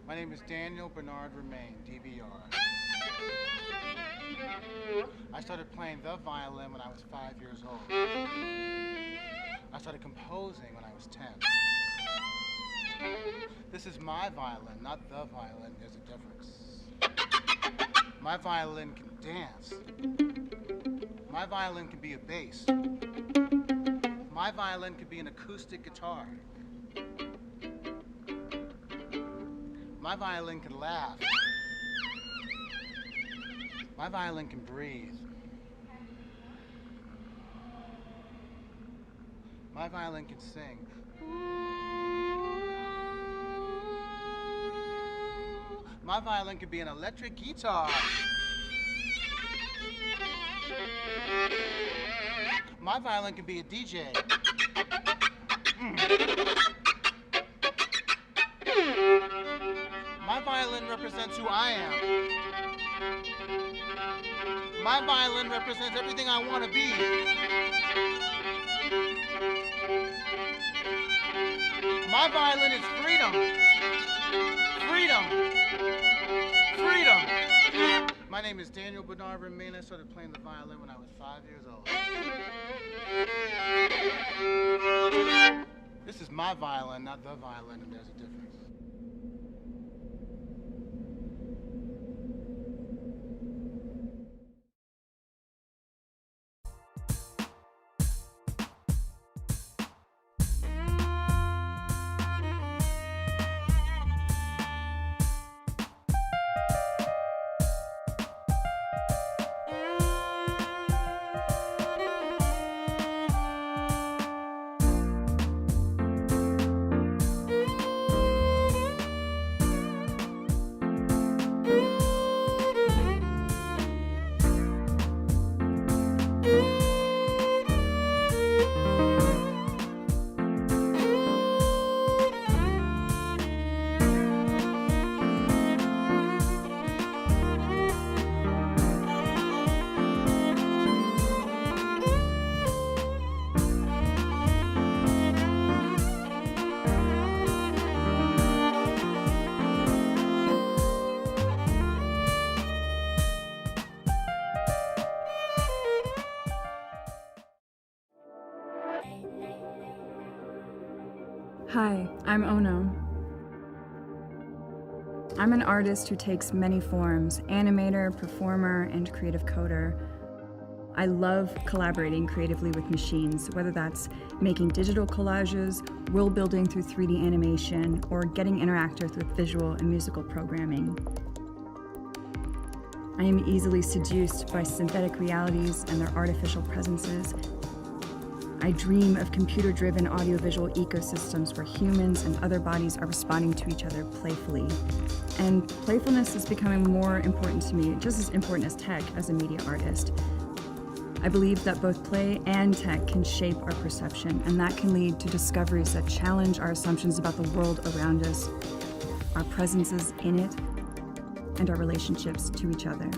My name is Bernard Roumain, DBR. I started playing the violin when I was 5 years old. I started composing when I was 10. This is my violin, not the violin. There's a difference. My violin can dance. My violin can be a bass. My violin can be an acoustic guitar. My violin can laugh. My violin can breathe. My violin can sing. My violin can be an electric guitar. My violin can be a DJ. My violin represents who I am. My violin represents everything I want to be. My violin is freedom. Freedom. Freedom. My name is Bernard Roumain. I started playing the violin when I was 5 years old. This is my violin, not the violin, and there's a difference. Hi, I'm ONOH. I'm an artist who takes many forms: animator, performer, and creative coder. I love collaborating creatively with machines, whether that's making digital collages, world building through 3D animation, or getting interactive with visual and musical programming. I am easily seduced by synthetic realities and their artificial presences. I dream of computer-driven audiovisual ecosystems where humans and other bodies are responding to each other playfully. And playfulness is becoming more important to me, just as important as tech as a media artist. I believe that both play and tech can shape our perception, and that can lead to discoveries that challenge our assumptions about the world around us, our presences in it, and our relationships to each other.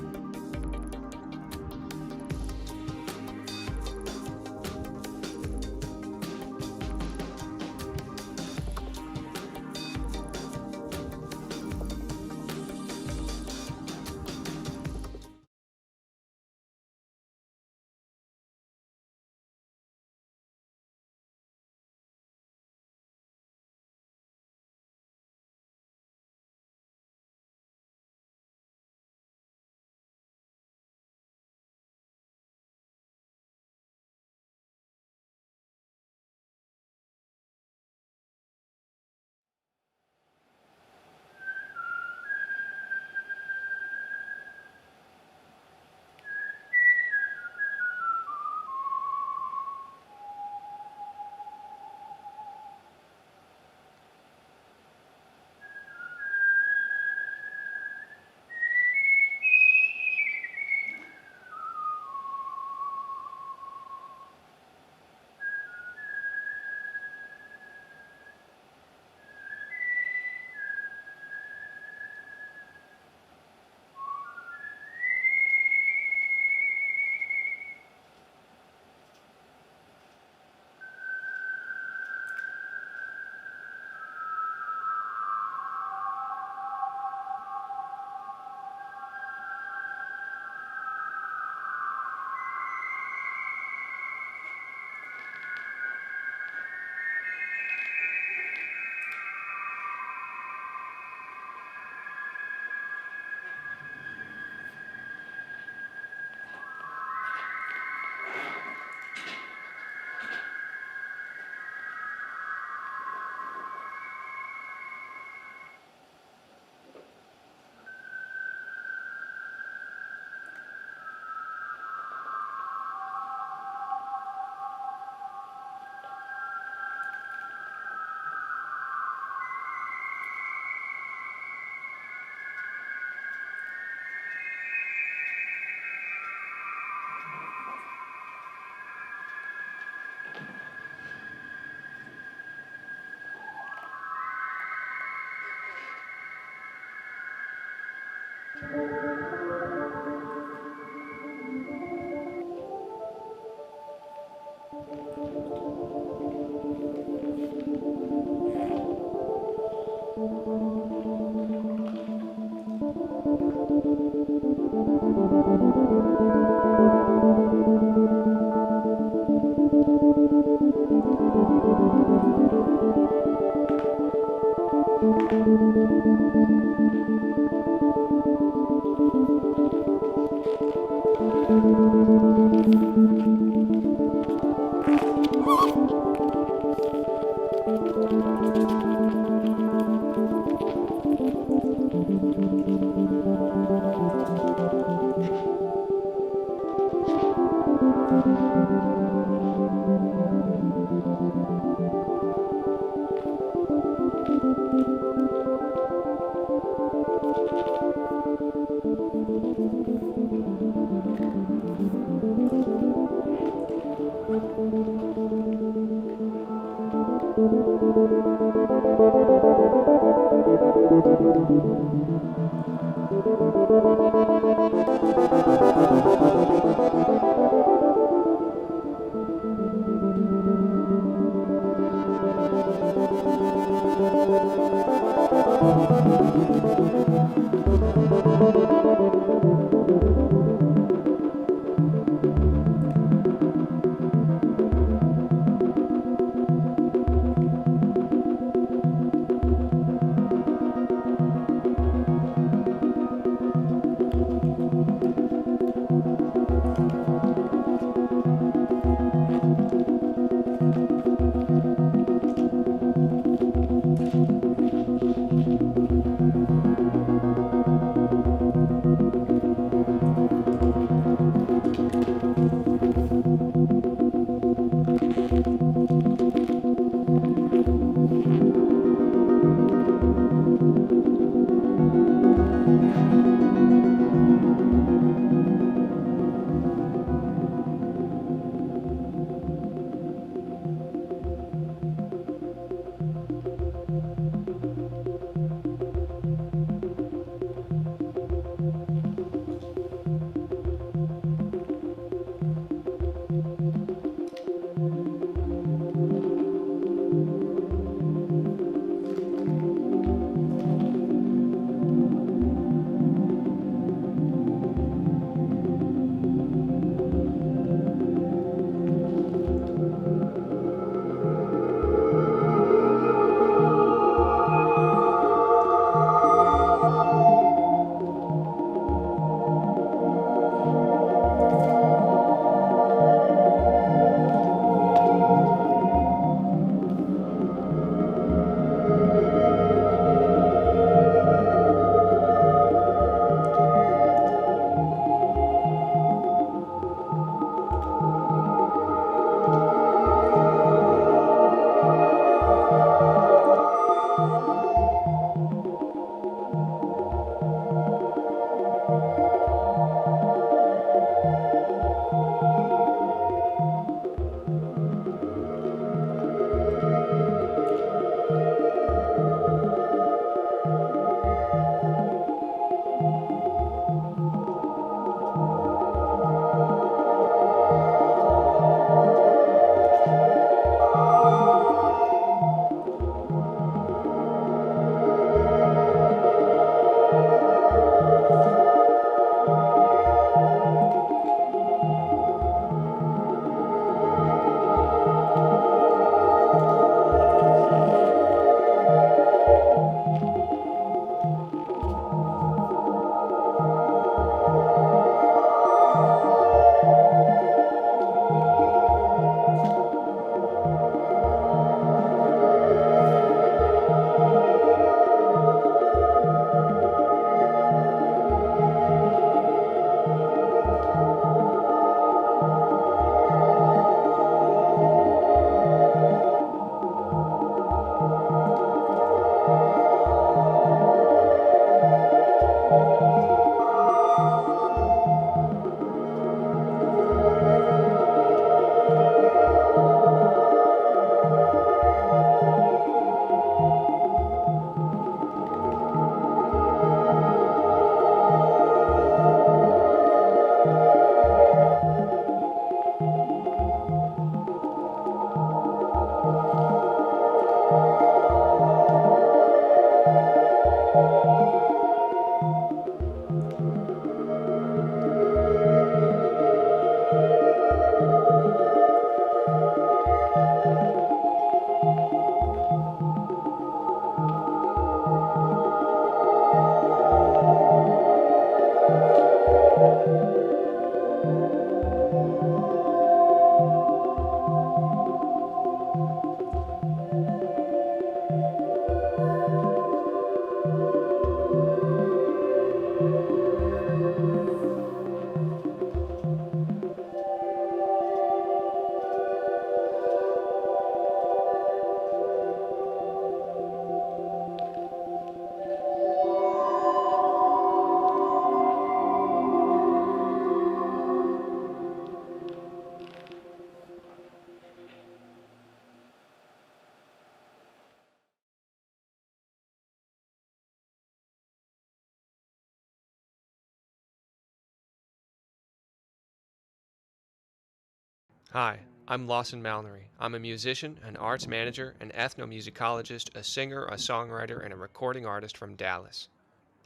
Hi, I'm Lawson Malnory. I'm a musician, an arts manager, an ethnomusicologist, a singer, a songwriter, and a recording artist from Dallas.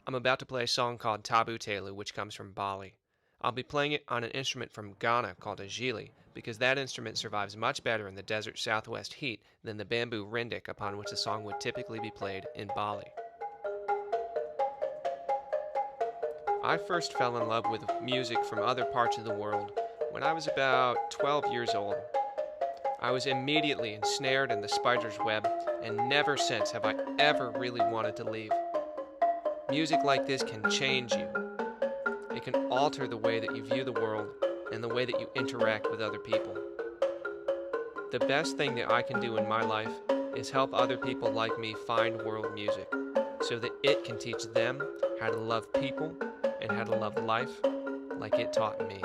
I'm about to play a song called Tabu Telu, which comes from Bali. I'll be playing it on an instrument from Ghana called a jili, because that instrument survives much better in the desert southwest heat than the bamboo rindik upon which the song would typically be played in Bali. I first fell in love with music from other parts of the world when I was about 12 years old. I was immediately ensnared in the spider's web, and never since have I ever really wanted to leave. Music like this can change you. It can alter the way that you view the world and the way that you interact with other people. The best thing that I can do in my life is help other people like me find world music so that it can teach them how to love people and how to love life like it taught me.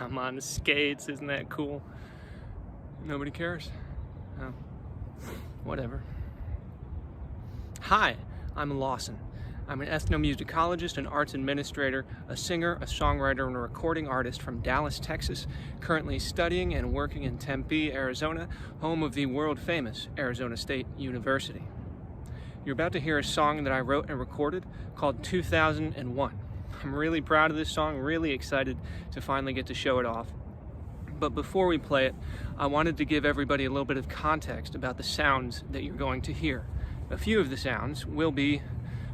I'm on skates, isn't that cool? Nobody cares? Oh, whatever. Hi, I'm Lawson. I'm an ethnomusicologist, an arts administrator, a singer, a songwriter, and a recording artist from Dallas, Texas, currently studying and working in Tempe, Arizona, home of the world-famous Arizona State University. You're about to hear a song that I wrote and recorded called 2001. I'm really proud of this song, really excited to finally get to show it off. But before we play it, I wanted to give everybody a little bit of context about the sounds that you're going to hear. A few of the sounds will be,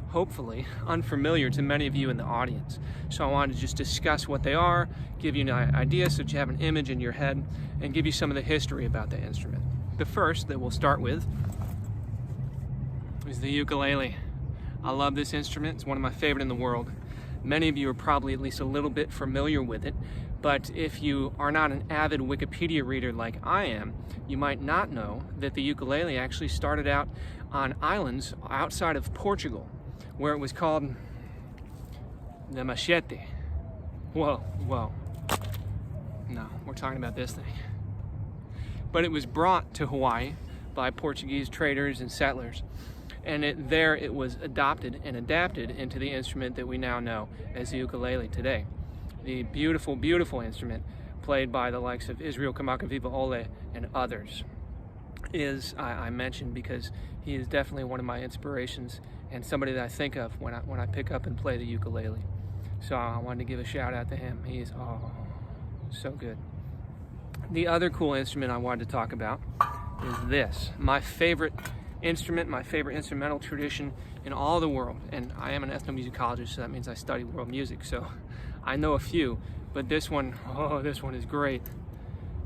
hopefully, unfamiliar to many of you in the audience. So I wanted to just discuss what they are, give you an idea so that you have an image in your head, and give you some of the history about the instrument. The first that we'll start with is the ukulele. I love this instrument. It's one of my favorite in the world. Many of you are probably at least a little bit familiar with it, but if you are not an avid Wikipedia reader like I am, you might not know that the ukulele actually started out on islands outside of Portugal, where it was called the machete. Whoa. No, we're talking about this thing. But it was brought to Hawaii by Portuguese traders and settlers. And it was adopted and adapted into the instrument that we now know as the ukulele today. The beautiful, beautiful instrument played by the likes of Israel Kamakawiwa Ole and others is, I mentioned because he is definitely one of my inspirations and somebody that I think of when I pick up and play the ukulele. So I wanted to give a shout out to him. He is, so good. The other cool instrument I wanted to talk about is this, my favorite instrument, my favorite instrumental tradition in all the world. And I am an ethnomusicologist, so that means I study world music, so I know a few, but this one is great.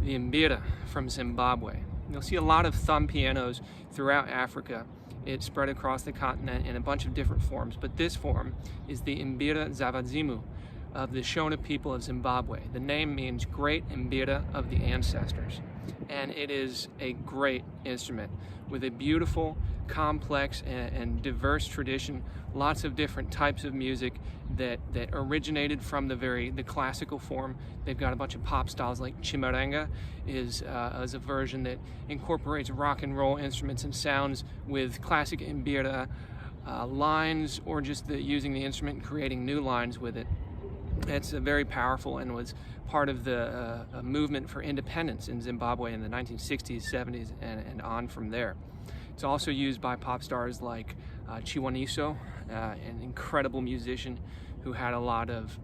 The mbira from Zimbabwe. You'll see a lot of thumb pianos throughout Africa. It's spread across the continent in a bunch of different forms, but this form is the mbira zavadzimu of the Shona people of Zimbabwe. The name means great mbira of the ancestors, and it is a great instrument with a beautiful, complex, and diverse tradition, lots of different types of music that originated from the classical form. They've got a bunch of pop styles like chimaranga is a version that incorporates rock and roll instruments and sounds with classic mbira lines, or just using the instrument and creating new lines with it. It's very powerful and was part of the movement for independence in Zimbabwe in the 1960s, 70s, and on from there. It's also used by pop stars like Chiwaniso, an incredible musician who had a lot of,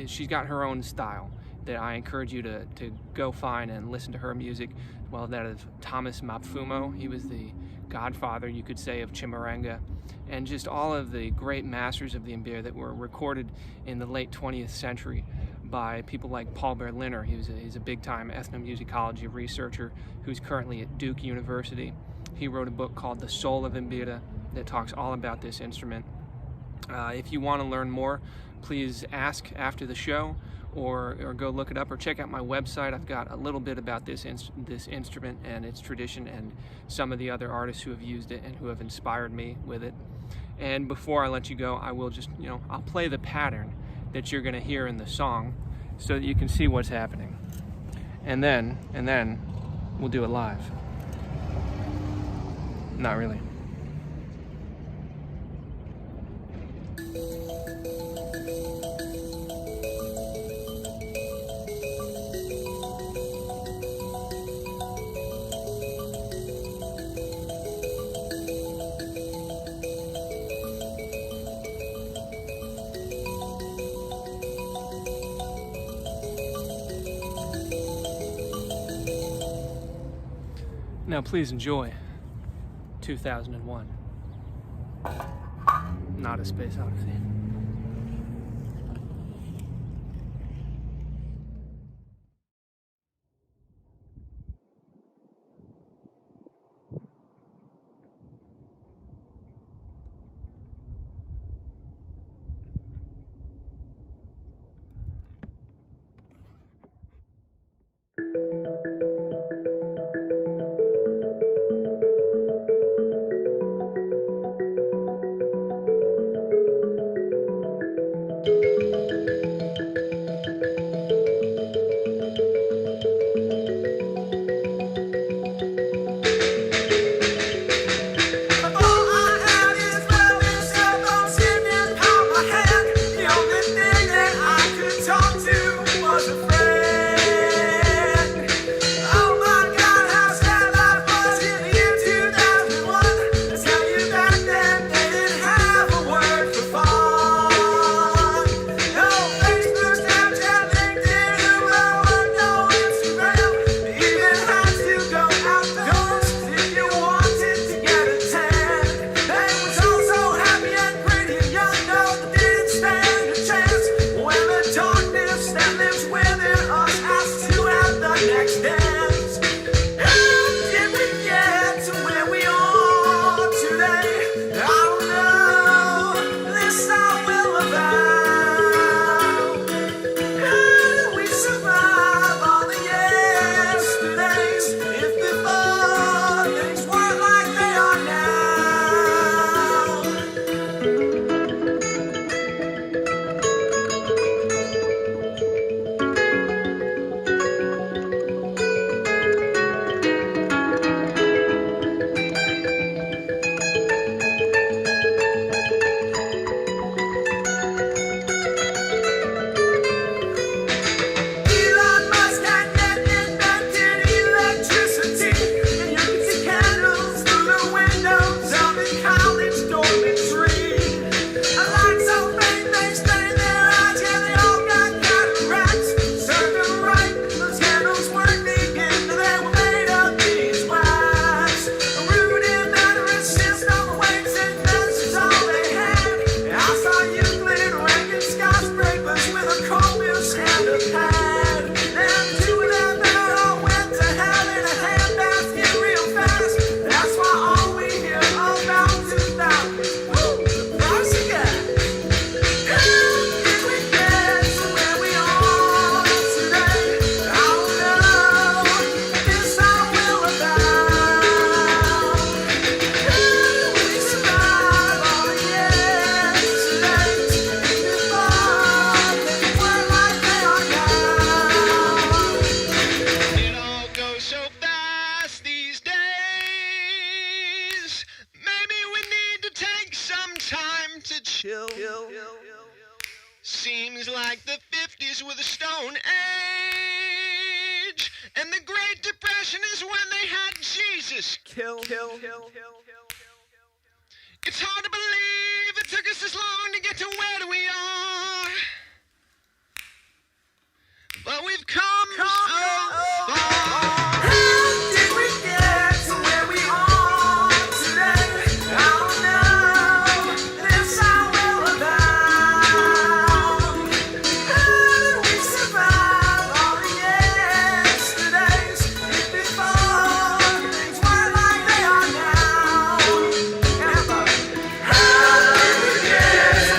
she's got her own style that I encourage you to go find and listen to her music. Well, that of Thomas Mapfumo. He was the godfather, you could say, of chimaranga, and just all of the great masters of the mbira that were recorded in the late 20th century by people like Paul Berliner. He's a big-time ethnomusicology researcher who's currently at Duke University. He wrote a book called The Soul of Mbira that talks all about this instrument. If you want to learn more, please ask after the show, or go look it up, or check out my website. I've got a little bit about this instrument and its tradition, and some of the other artists who have used it and who have inspired me with it. And before I let you go, I will just, I'll play the pattern that you're going to hear in the song so that you can see what's happening. And then we'll do it live. Not really. Now please enjoy 2001, not a Space Odyssey. Seems like the 50s were the Stone Age, and the Great Depression is when they had Jesus kill. It's hard to believe it took us this long to get to where we are, but we've come so far. Yeah.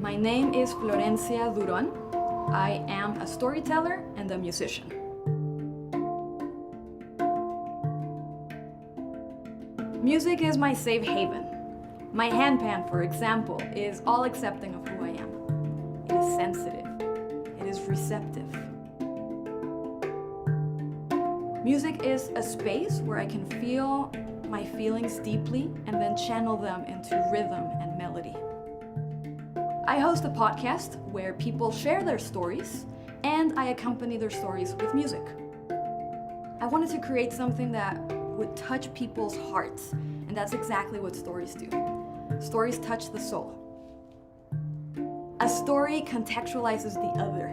My name is Florencia Durón. I am a storyteller and a musician. Music is my safe haven. My handpan, for example, is all accepting of who I am. It is sensitive. It is receptive. Music is a space where I can feel my feelings deeply and then channel them into rhythm and melody. I host a podcast where people share their stories and I accompany their stories with music. I wanted to create something that would touch people's hearts, and that's exactly what stories do. Stories touch the soul. A story contextualizes the other.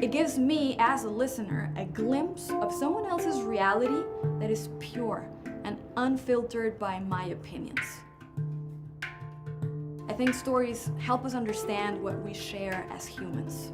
It gives me, as a listener, a glimpse of someone else's reality that is pure and unfiltered by my opinions. I think stories help us understand what we share as humans.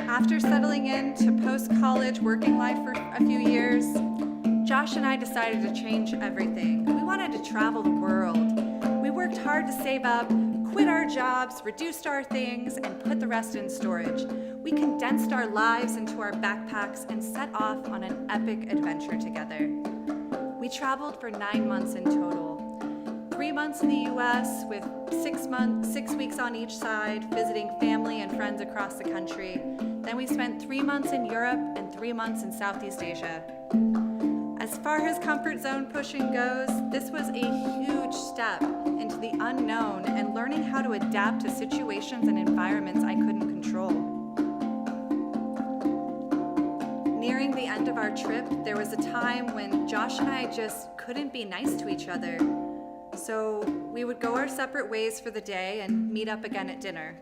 After settling into post-college working life for a few years, Josh and I decided to change everything. We wanted to travel the world. We worked hard to save up, quit our jobs, reduced our things, and put the rest in storage. We condensed our lives into our backpacks and set off on an epic adventure together. We traveled for 9 months in total. 3 months in the US with 6 weeks on each side, visiting family and friends across the country. Then we spent 3 months in Europe and 3 months in Southeast Asia. As far as comfort zone pushing goes, this was a huge step into the unknown and learning how to adapt to situations and environments I couldn't control. Nearing the end of our trip, there was a time when Josh and I just couldn't be nice to each other. So we would go our separate ways for the day and meet up again at dinner.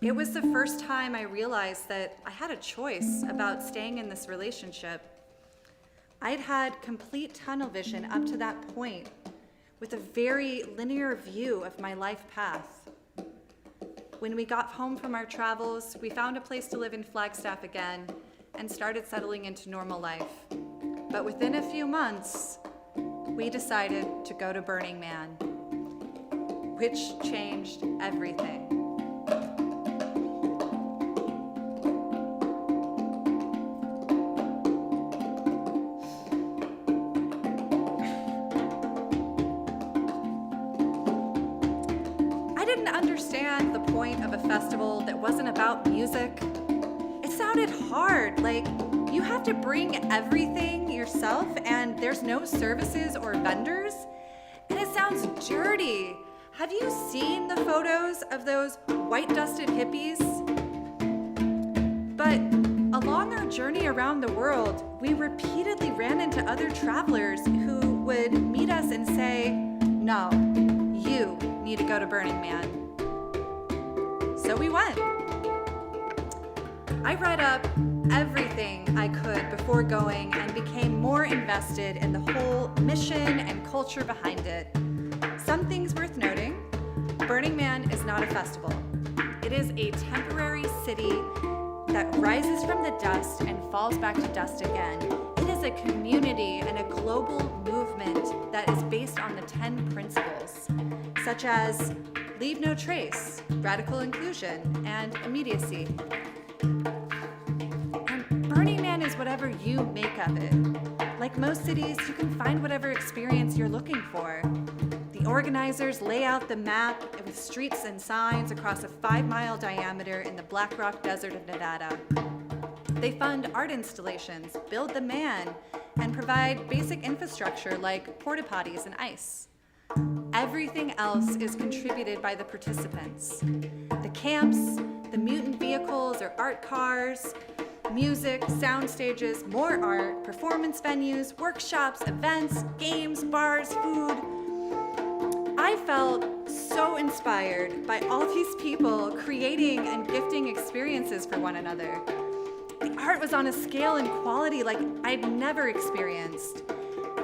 It was the first time I realized that I had a choice about staying in this relationship. I'd had complete tunnel vision up to that point, with a very linear view of my life path. When we got home from our travels, we found a place to live in Flagstaff again and started settling into normal life. But within a few months, we decided to go to Burning Man, which changed everything. I didn't understand the point of a festival that wasn't about music. It sounded hard, like you have to bring everything yourself and there's no services or vendors. And it sounds dirty. Have you seen the photos of those white dusted hippies? But along our journey around the world, we repeatedly ran into other travelers who would meet us and say, "No, you need to go to Burning Man." So we went. I read up everything I could before going and became more invested in the whole mission and culture behind it. Some things worth noting: Burning Man is not a festival. It is a temporary city that rises from the dust and falls back to dust again. It is a community and a global movement that is based on the 10 principles, such as leave no trace, radical inclusion, and immediacy. Burning Man is whatever you make of it. Like most cities, you can find whatever experience you're looking for. The organizers lay out the map with streets and signs across a 5-mile diameter in the Black Rock Desert of Nevada. They fund art installations, build the man, and provide basic infrastructure like porta potties and ice. Everything else is contributed by the participants. The camps, the mutant vehicles or art cars, music, sound stages, more art, performance venues, workshops, events, games, bars, food. I felt so inspired by all these people creating and gifting experiences for one another. The art was on a scale and quality like I'd never experienced.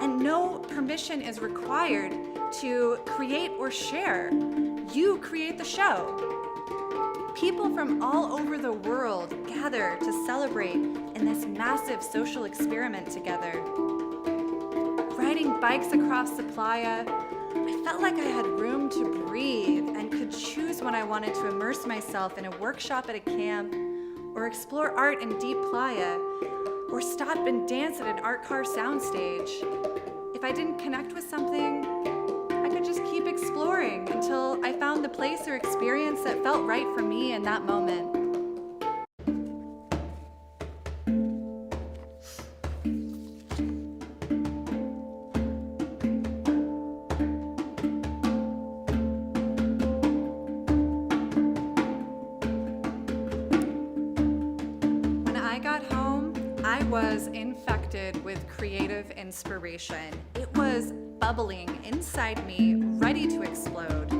And no permission is required to create or share. You create the show. People from all over the world gather to celebrate in this massive social experiment together. Riding bikes across the playa, I felt like I had room to breathe and could choose when I wanted to immerse myself in a workshop at a camp, or explore art in deep playa, or stop and dance at an art car soundstage. If I didn't connect with something, I could just keep exploring until I found the place or experience that felt right for me in that moment. Was infected with creative inspiration. It was bubbling inside me, ready to explode.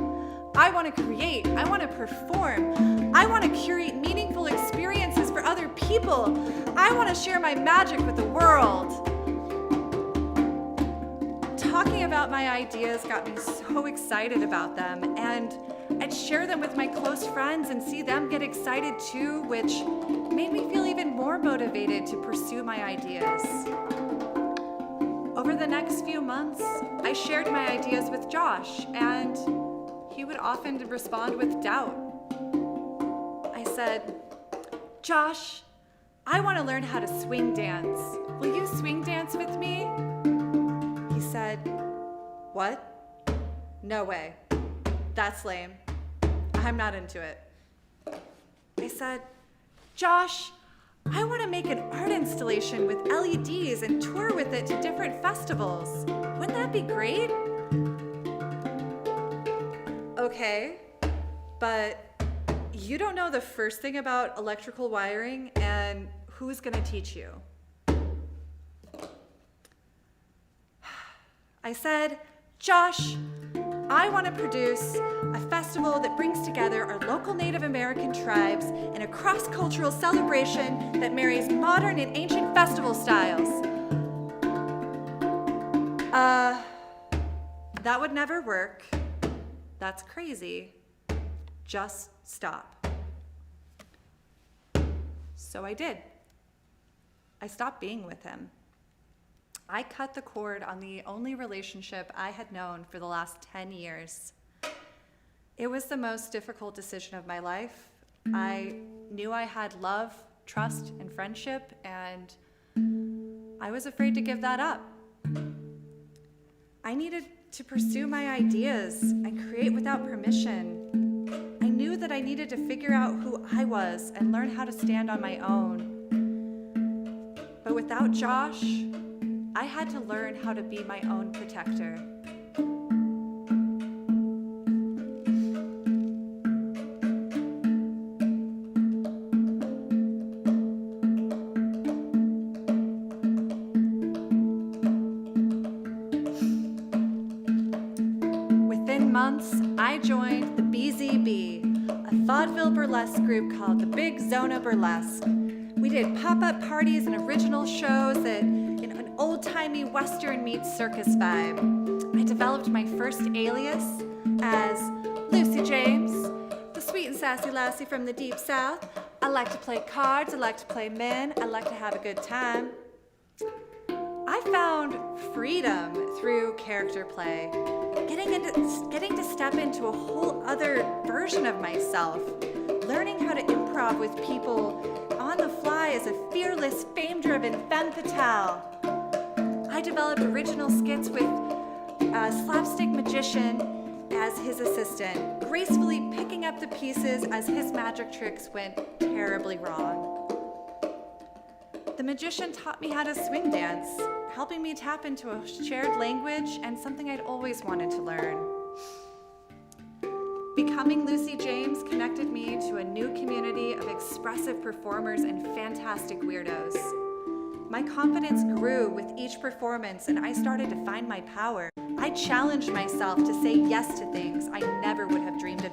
I want to create, I want to perform, I want to curate meaningful experiences for other people. I want to share my magic with the world. Talking about my ideas got me so excited about them, and I'd share them with my close friends and see them get excited too, which made me feel even more motivated to pursue my ideas. Over the next few months, I shared my ideas with Josh, and he would often respond with doubt. I said, "Josh, I want to learn how to swing dance. Will you swing dance with me?" He said, "What? No way. That's lame. I'm not into it." I said, "Josh, I want to make an art installation with LEDs and tour with it to different festivals. Wouldn't that be great?" "Okay, but you don't know the first thing about electrical wiring, and who's going to teach you?" I said, "Josh, I want to produce a festival that brings together our local Native American tribes in a cross-cultural celebration that marries modern and ancient festival styles." That would never work. That's crazy. Just stop." So I did. I stopped being with him. I cut the cord on the only relationship I had known for the last 10 years. It was the most difficult decision of my life. I knew I had love, trust, and friendship, and I was afraid to give that up. I needed to pursue my ideas and create without permission. I knew that I needed to figure out who I was and learn how to stand on my own. But without Josh, I had to learn how to be my own protector. Within months, I joined the BZB, a vaudeville burlesque group called the Big Zona Burlesque. We did pop-up parties and original shows that old-timey Western meets circus vibe. I developed my first alias as Lucy James, the sweet and sassy lassie from the deep south. I like to play cards, I like to play men, I like to have a good time. I found freedom through character play, getting to step into a whole other version of myself, learning how to improv with people on the fly as a fearless, fame-driven femme fatale. I developed original skits with a slapstick magician as his assistant, gracefully picking up the pieces as his magic tricks went terribly wrong. The magician taught me how to swing dance, helping me tap into a shared language and something I'd always wanted to learn. Becoming Lucy James connected me to a new community of expressive performers and fantastic weirdos. My confidence grew with each performance, and I started to find my power. I challenged myself to say yes to things I never would have dreamed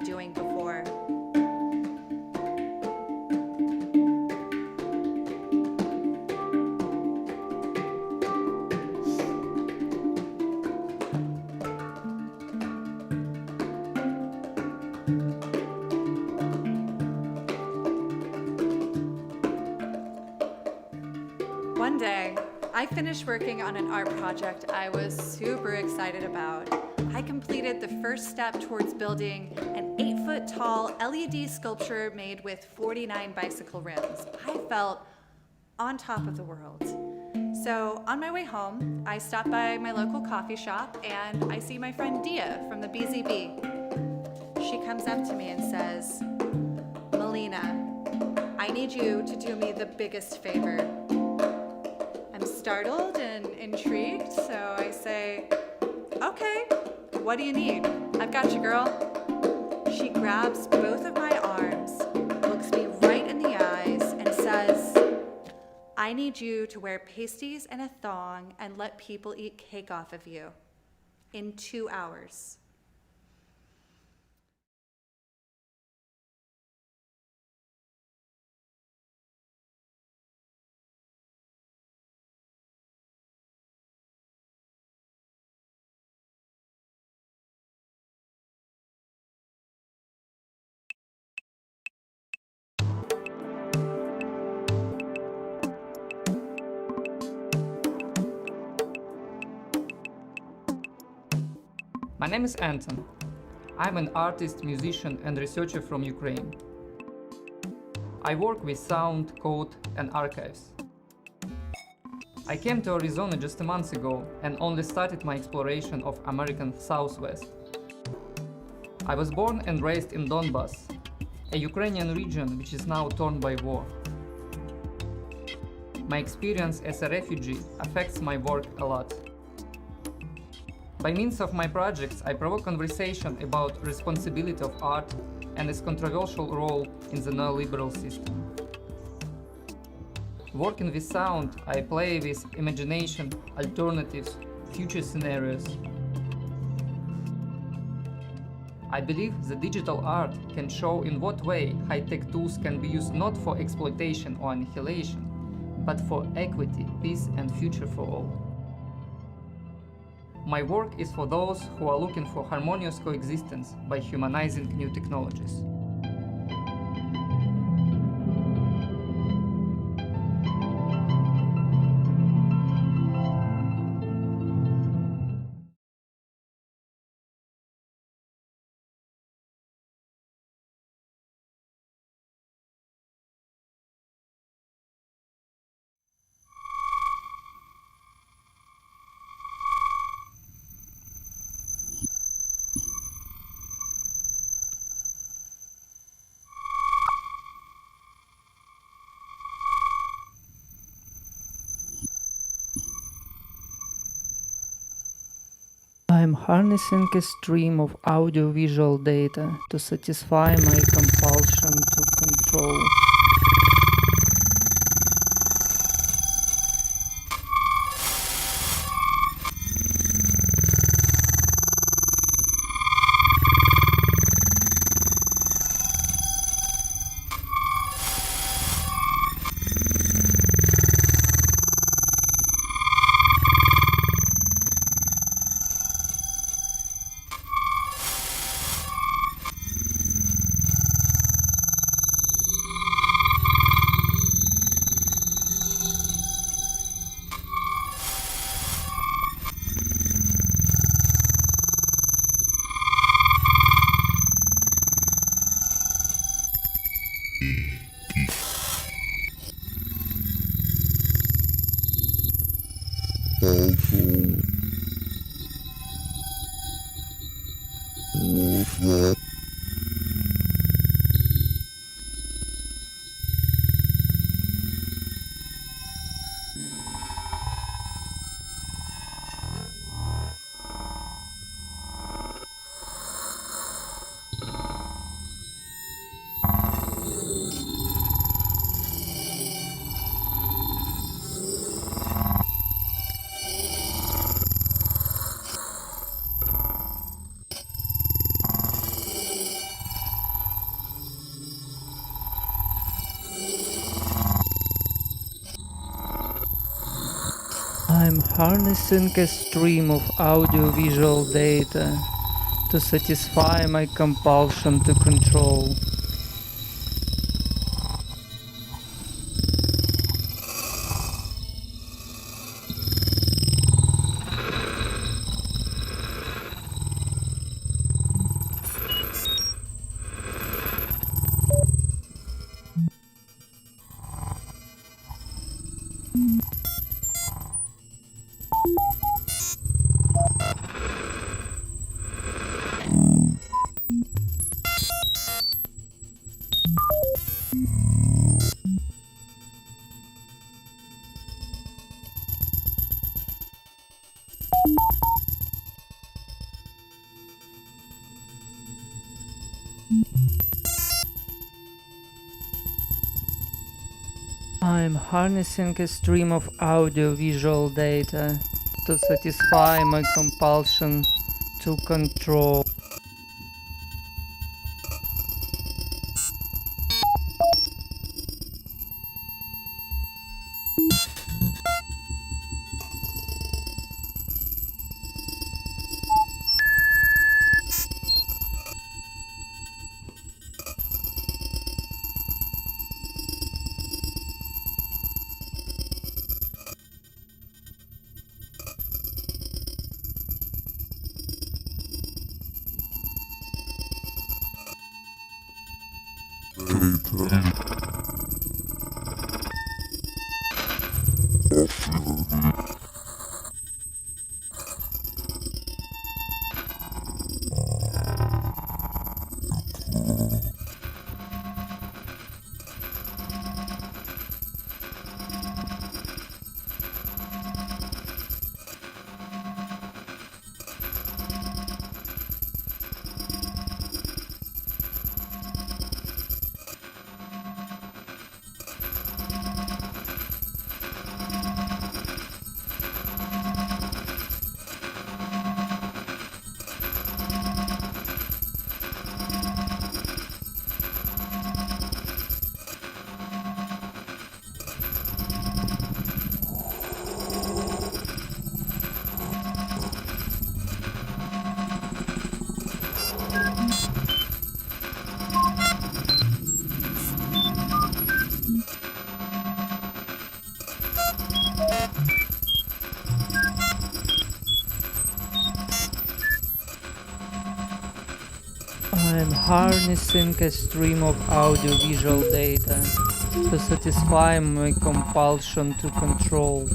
one day, I finished working on an art project I was super excited about. I completed the first step towards building an 8-foot-tall LED sculpture made with 49 bicycle rims. I felt on top of the world. So on my way home, I stopped by my local coffee shop and I see my friend Dia from the BZB. She comes up to me and says, "Malena, I need you to do me the biggest favor." I'm startled and intrigued, so I say, "Okay, what do you need? I've got you, girl." She grabs both of my arms, looks me right in the eyes, and says, "I need you to wear pasties and a thong and let people eat cake off of you in 2 hours." My name is Anton. I'm an artist, musician, and researcher from Ukraine. I work with sound, code, and archives. I came to Arizona just a month ago and only started my exploration of American Southwest. I was born and raised in Donbass, a Ukrainian region which is now torn by war. My experience as a refugee affects my work a lot. By means of my projects, I provoke conversation about responsibility of art and its controversial role in the neoliberal system. Working with sound, I play with imagination, alternatives, future scenarios. I believe the digital art can show in what way high-tech tools can be used not for exploitation or annihilation, but for equity, peace, and future for all. My work is for those who are looking for harmonious coexistence by humanizing new technologies. I'm harnessing a stream of audiovisual data to satisfy my compulsion to control. I'm harnessing a stream of audiovisual data to satisfy my compulsion to control. I'm harnessing a stream of audio-visual data to satisfy my compulsion to control. I'm harnessing a stream of audio-visual data to satisfy my compulsion to control.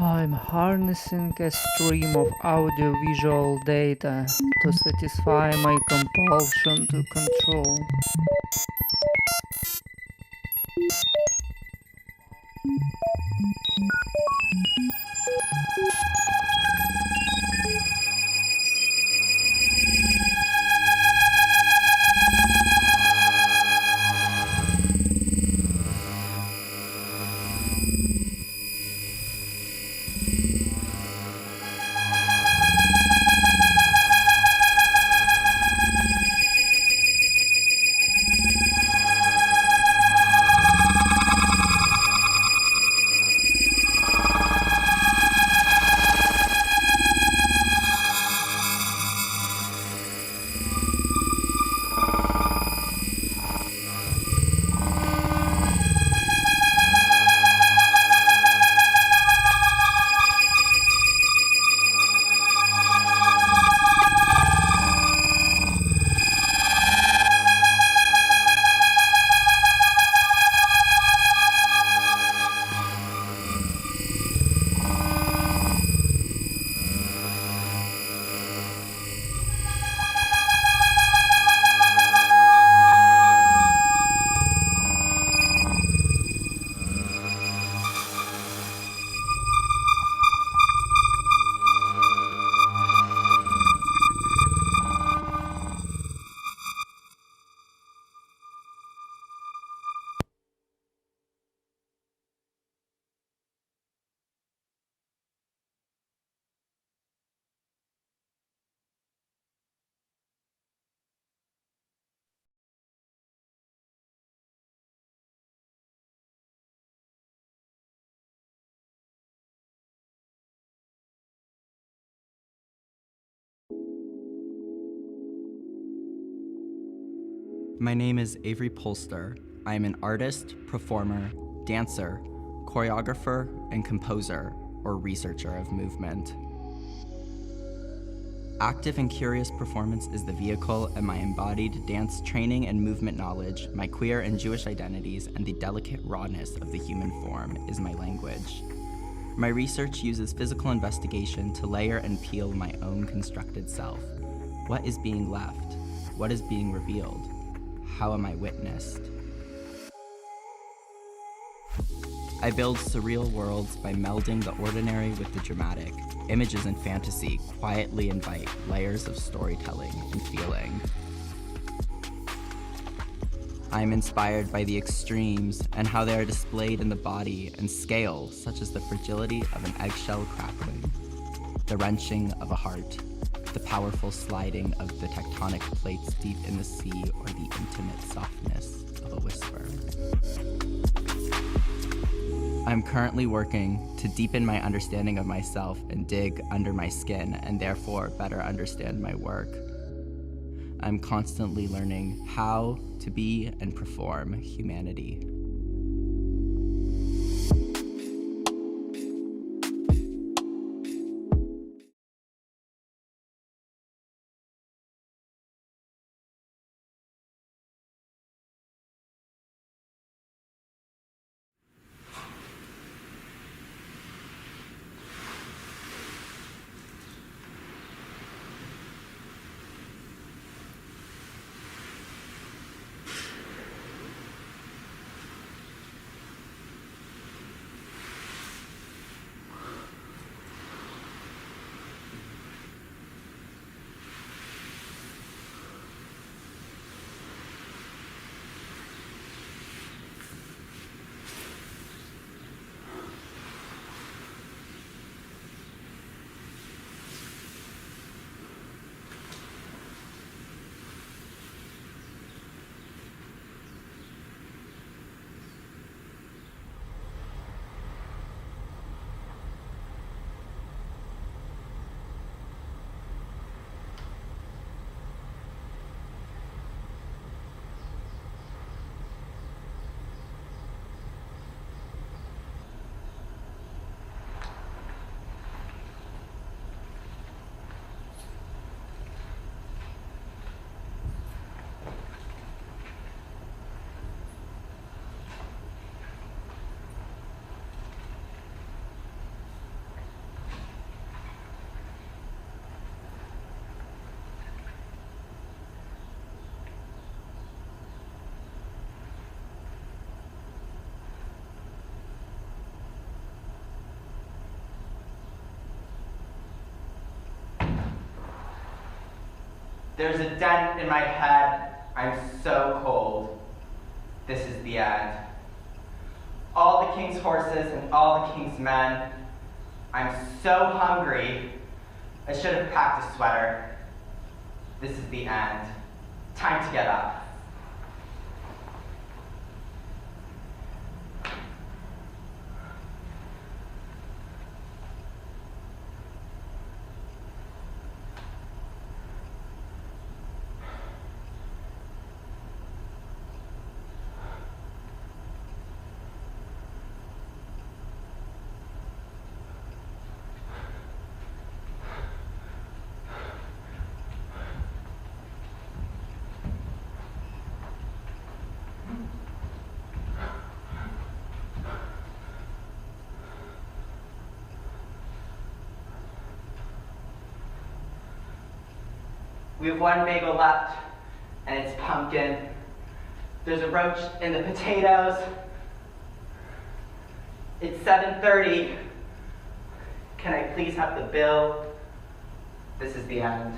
I'm harnessing a stream of audio-visual data to satisfy my compulsion to control. My name is Avery Polster. I am an artist, performer, dancer, choreographer, and composer, or researcher of movement. Active and curious performance is the vehicle, and my embodied dance training and movement knowledge, my queer and Jewish identities, and the delicate rawness of the human form is my language. My research uses physical investigation to layer and peel my own constructed self. What is being left? What is being revealed? How am I witnessed? I build surreal worlds by melding the ordinary with the dramatic. Images and fantasy quietly invite layers of storytelling and feeling. I am inspired by the extremes and how they are displayed in the body and scale, such as the fragility of an eggshell crackling, the wrenching of a heart, the powerful sliding of the tectonic plates deep in the sea, or the intimate softness of a whisper. I'm currently working to deepen my understanding of myself and dig under my skin, and therefore better understand my work. I'm constantly learning how to be and perform humanity. There's a dent in my head. I'm so cold. This is the end. All the king's horses and all the king's men. I'm so hungry. I should have packed a sweater. This is the end. Time to get up. We have one bagel left, and it's pumpkin. There's a roach in the potatoes. It's 7:30. Can I please have the bill? This is the end.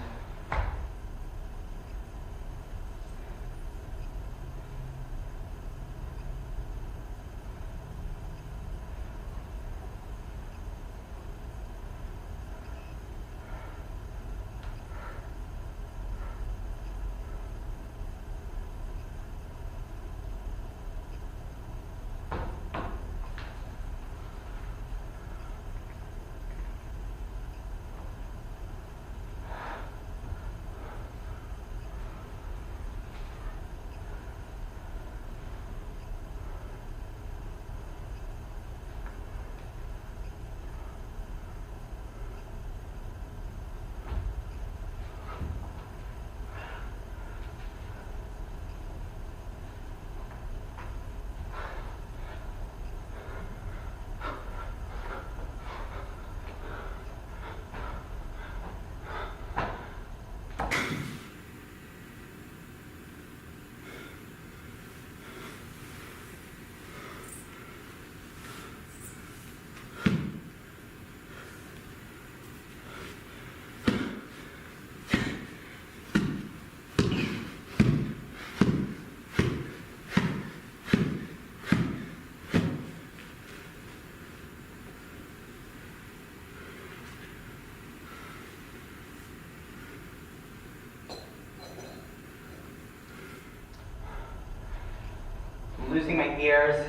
losing my ears.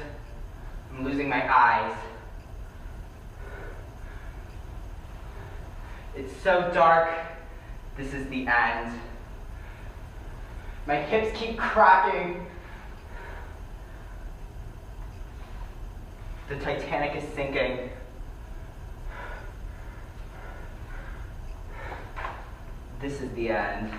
I'm losing my eyes. It's so dark. This is the end. My hips keep cracking. The Titanic is sinking. This is the end.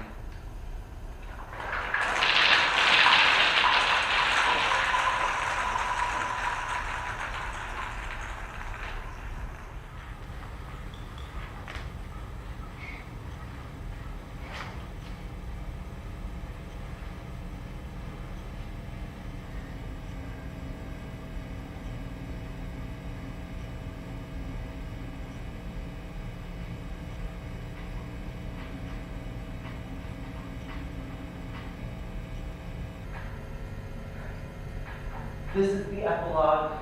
This is the epilogue.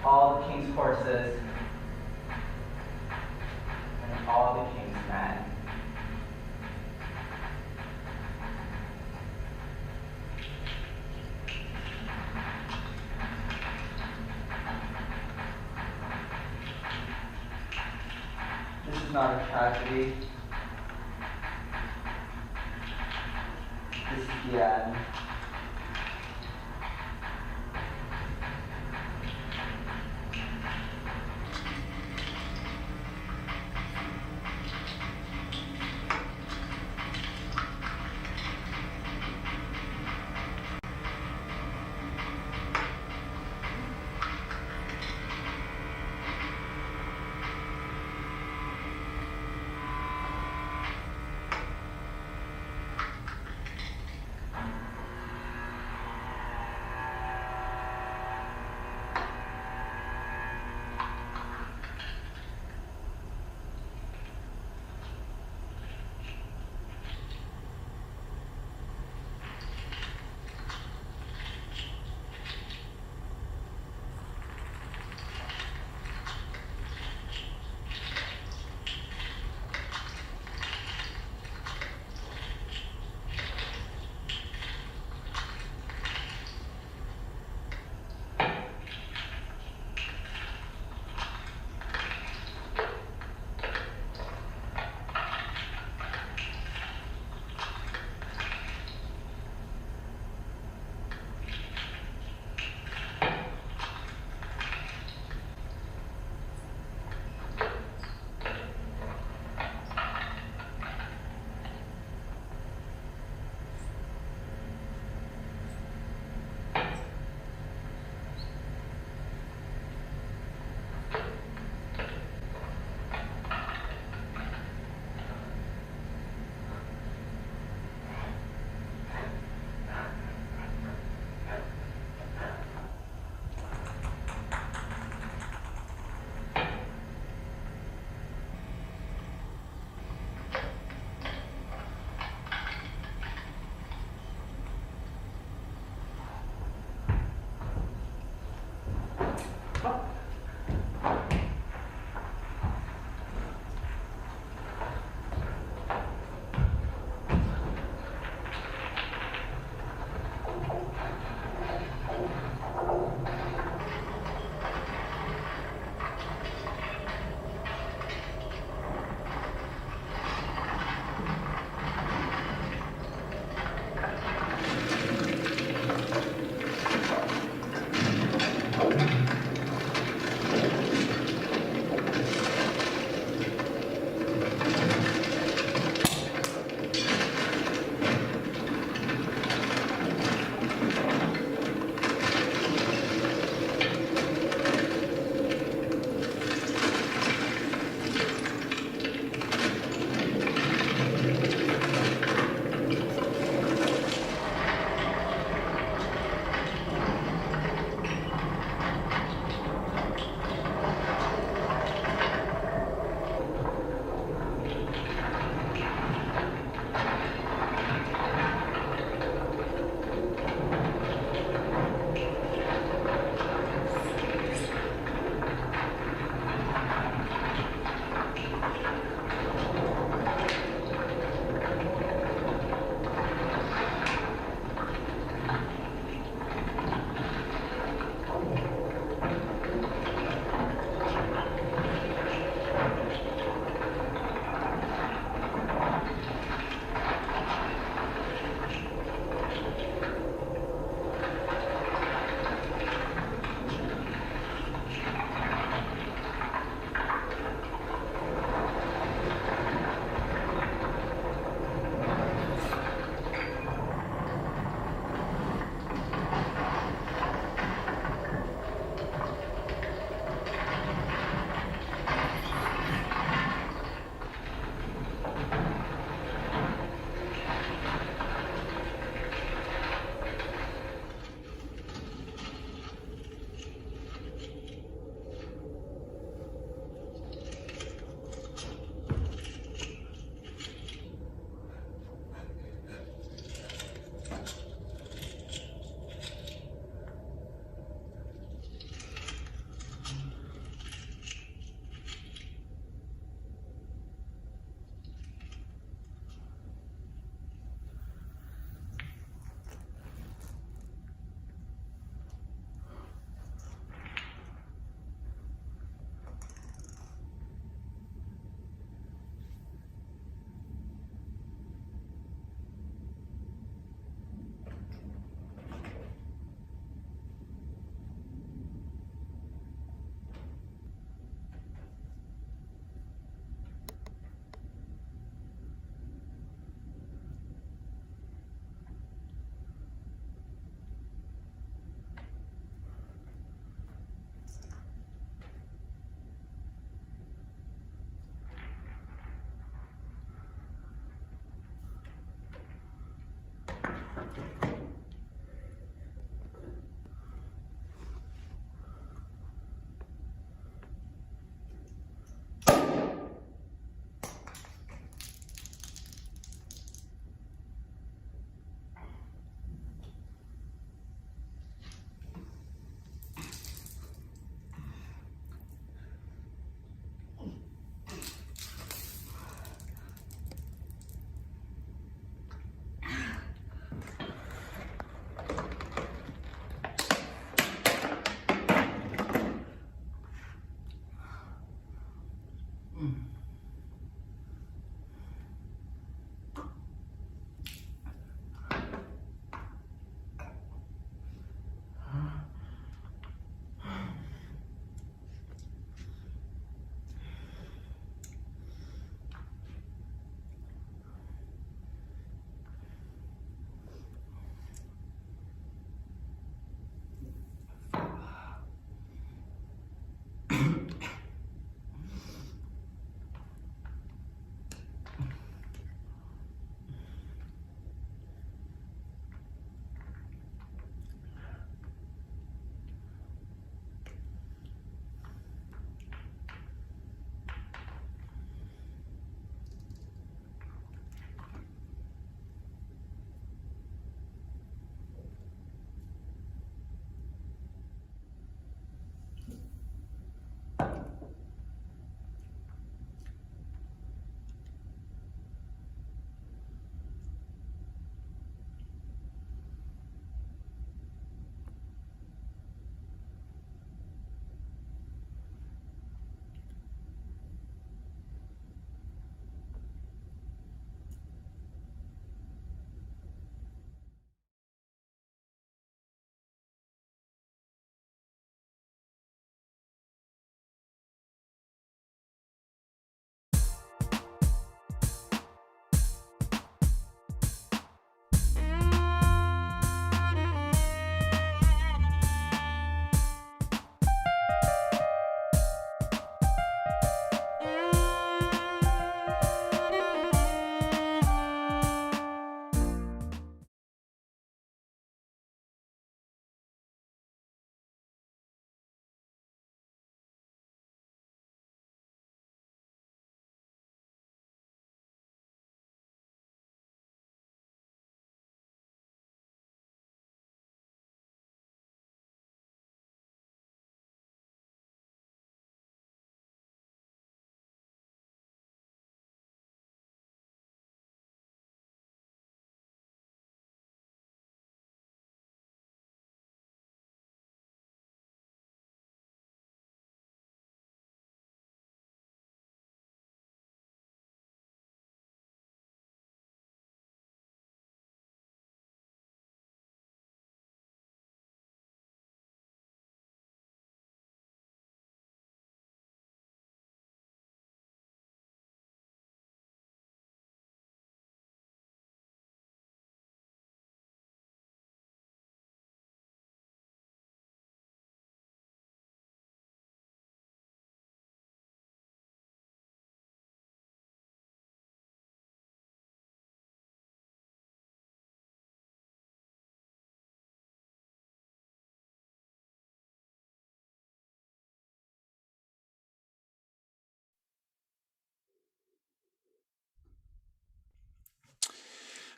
All the king's horses and all the king's men. This is not a tragedy. This is the end.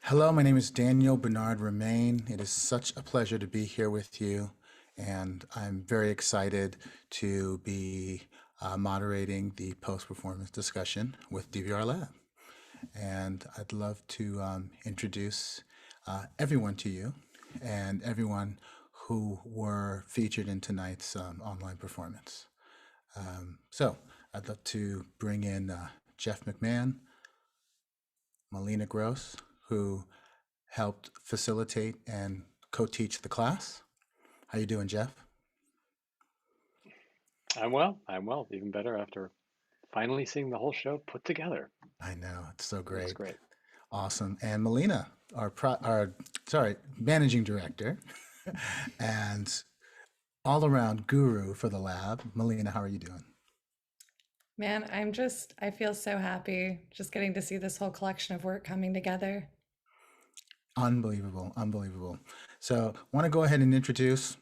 Hello, my name is Daniel Bernard Roumain. It is such a pleasure to be here with you, and I'm very excited to be moderating the post-performance discussion with DBR Lab. And I'd love to introduce everyone to you and everyone who were featured in tonight's online performance. So I'd love to bring in Jeff McMahon, Malena Grosz, who helped facilitate and co-teach the class. How you doing, Jeff? I'm well. Even better after finally seeing the whole show put together. I know, it's so great. It's great. Awesome. And Malena, our managing director and all-around guru for the lab. Malena, how are you doing? Man, I feel so happy just getting to see this whole collection of work coming together. Unbelievable, unbelievable. So I want to go ahead and introduce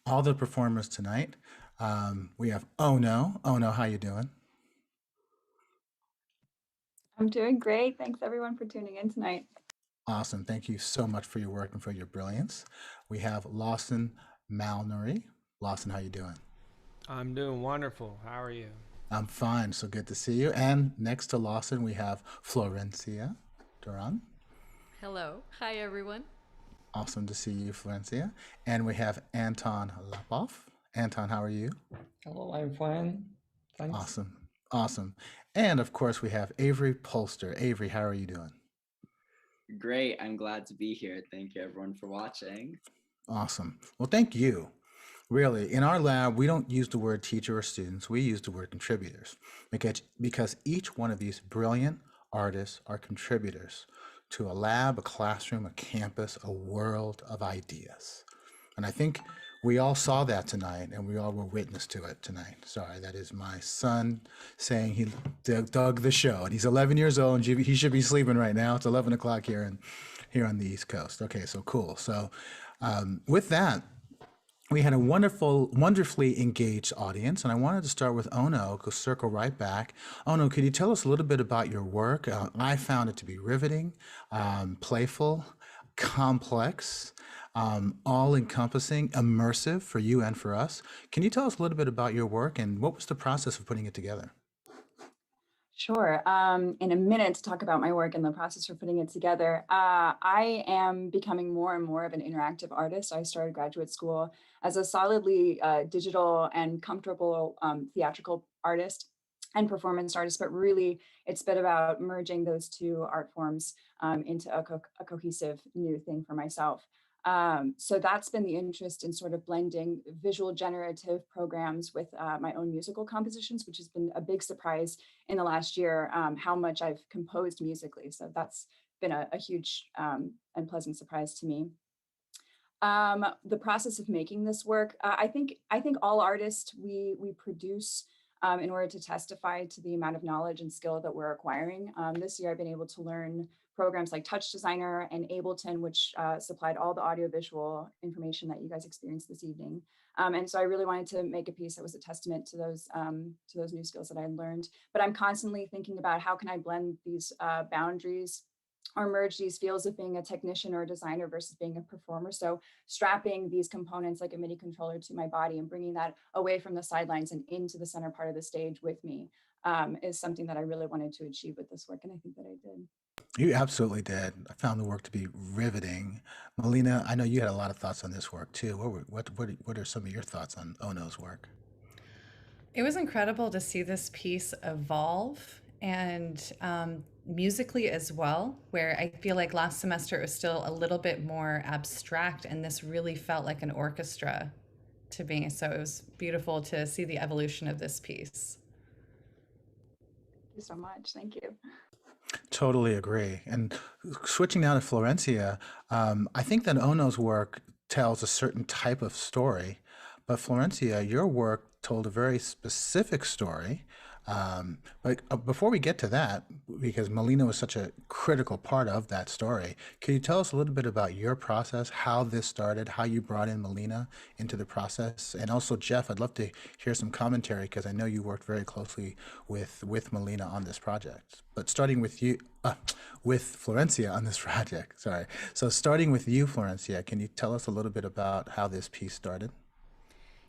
all the performers tonight. We have ONOH. ONOH, how you doing? I'm doing great. Thanks everyone for tuning in tonight. Awesome. Thank you so much for your work and for your brilliance. We have Lawson Malnory. Lawson, how you doing? I'm doing wonderful. How are you? I'm fine. So good to see you. And next to Lawson, we have Florencia Durón. Hello. Hi, everyone. Awesome to see you, Florencia. And we have Anton Lapov. Anton, how are you? Hello, I'm fine. Thanks. Awesome. Awesome. And of course, we have Avery Polster. Avery, how are you doing? Great. I'm glad to be here. Thank you, everyone, for watching. Awesome. Well, thank you. Really, in our lab, we don't use the word teacher or students. We use the word contributors because each one of these brilliant artists are contributors to a lab, a classroom, a campus, a world of ideas. And I think we all saw that tonight, and we all were witness to it tonight. Sorry, that is my son saying he dug the show, and he's 11 years old, and he should be sleeping right now. It's 11 o'clock here on the East Coast. Okay, so cool. So with that, we had a wonderfully engaged audience, and I wanted to start with ONOH, go circle right back. ONOH, could you tell us a little bit about your work? I found it to be riveting, playful, complex, all-encompassing, immersive for you and for us. Can you tell us a little bit about your work and what was the process of putting it together? Sure. In a minute to talk about my work and the process for putting it together. I am becoming more and more of an interactive artist. I started graduate school as a solidly digital and comfortable theatrical artist and performance artist, but really it's been about merging those two art forms into a cohesive new thing for myself. So that's been the interest in sort of blending visual generative programs with my own musical compositions, which has been a big surprise in the last year, how much I've composed musically. So that's been a huge and pleasant surprise to me. The process of making this work, I think all artists, we produce in order to testify to the amount of knowledge and skill that we're acquiring. This year, I've been able to learn programs like Touch Designer and Ableton, which supplied all the audiovisual information that you guys experienced this evening. And so I really wanted to make a piece that was a testament to those new skills that I learned. But I'm constantly thinking about how can I blend these boundaries or merge these fields of being a technician or a designer versus being a performer. So strapping these components like a MIDI controller to my body and bringing that away from the sidelines and into the center part of the stage with me is something that I really wanted to achieve with this work. And I think that I did. You absolutely did. I found the work to be riveting. Malena, I know you had a lot of thoughts on this work too. What are some of your thoughts on ONOH's work? It was incredible to see this piece evolve and musically as well, where I feel like last semester it was still a little bit more abstract and this really felt like an orchestra to me. So it was beautiful to see the evolution of this piece. Thank you so much. Thank you. Totally agree. And switching now to Florencia, I think that ONOH's work tells a certain type of story, but Florencia, your work told a very specific story But before we get to that, because Malena was such a critical part of that story, can you tell us a little bit about your process, how this started, how you brought in Malena into the process? And also, Jeff, I'd love to hear some commentary because I know you worked very closely with Malena on this project. But starting with you, with Florencia on this project, sorry. So starting with you, Florencia, can you tell us a little bit about how this piece started?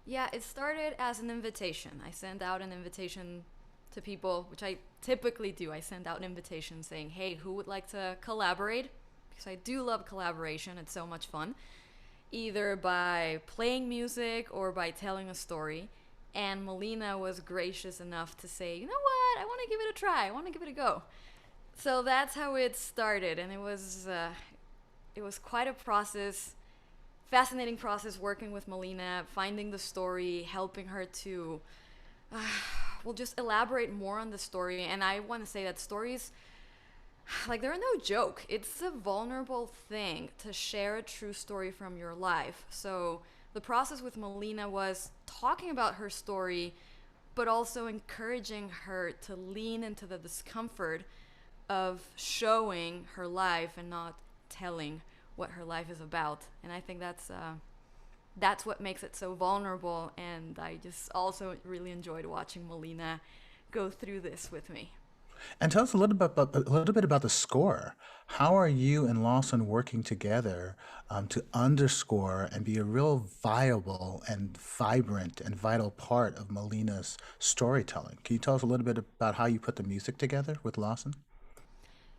Yeah, it started as an invitation. I sent out an invitation to people, which I typically do. I send out an invitation saying, hey, who would like to collaborate? Because I do love collaboration. It's so much fun. Either by playing music or by telling a story. And Malena was gracious enough to say, you know what? I want to give it a try. I want to give it a go. So that's how it started. And it was quite a process, fascinating process working with Malena, finding the story, helping her to we'll just elaborate more on the story. And I want to say that stories, like, they're no joke. It's a vulnerable thing to share a true story from your life. So the process with Malena was talking about her story, but also encouraging her to lean into the discomfort of showing her life and not telling what her life is about. And I think that's what makes it so vulnerable, and I just also really enjoyed watching Malena go through this with me. And tell us a little bit about the score. How are you and Lawson working together to underscore and be a real viable and vibrant and vital part of Malena's storytelling? Can you tell us a little bit about how you put the music together with Lawson?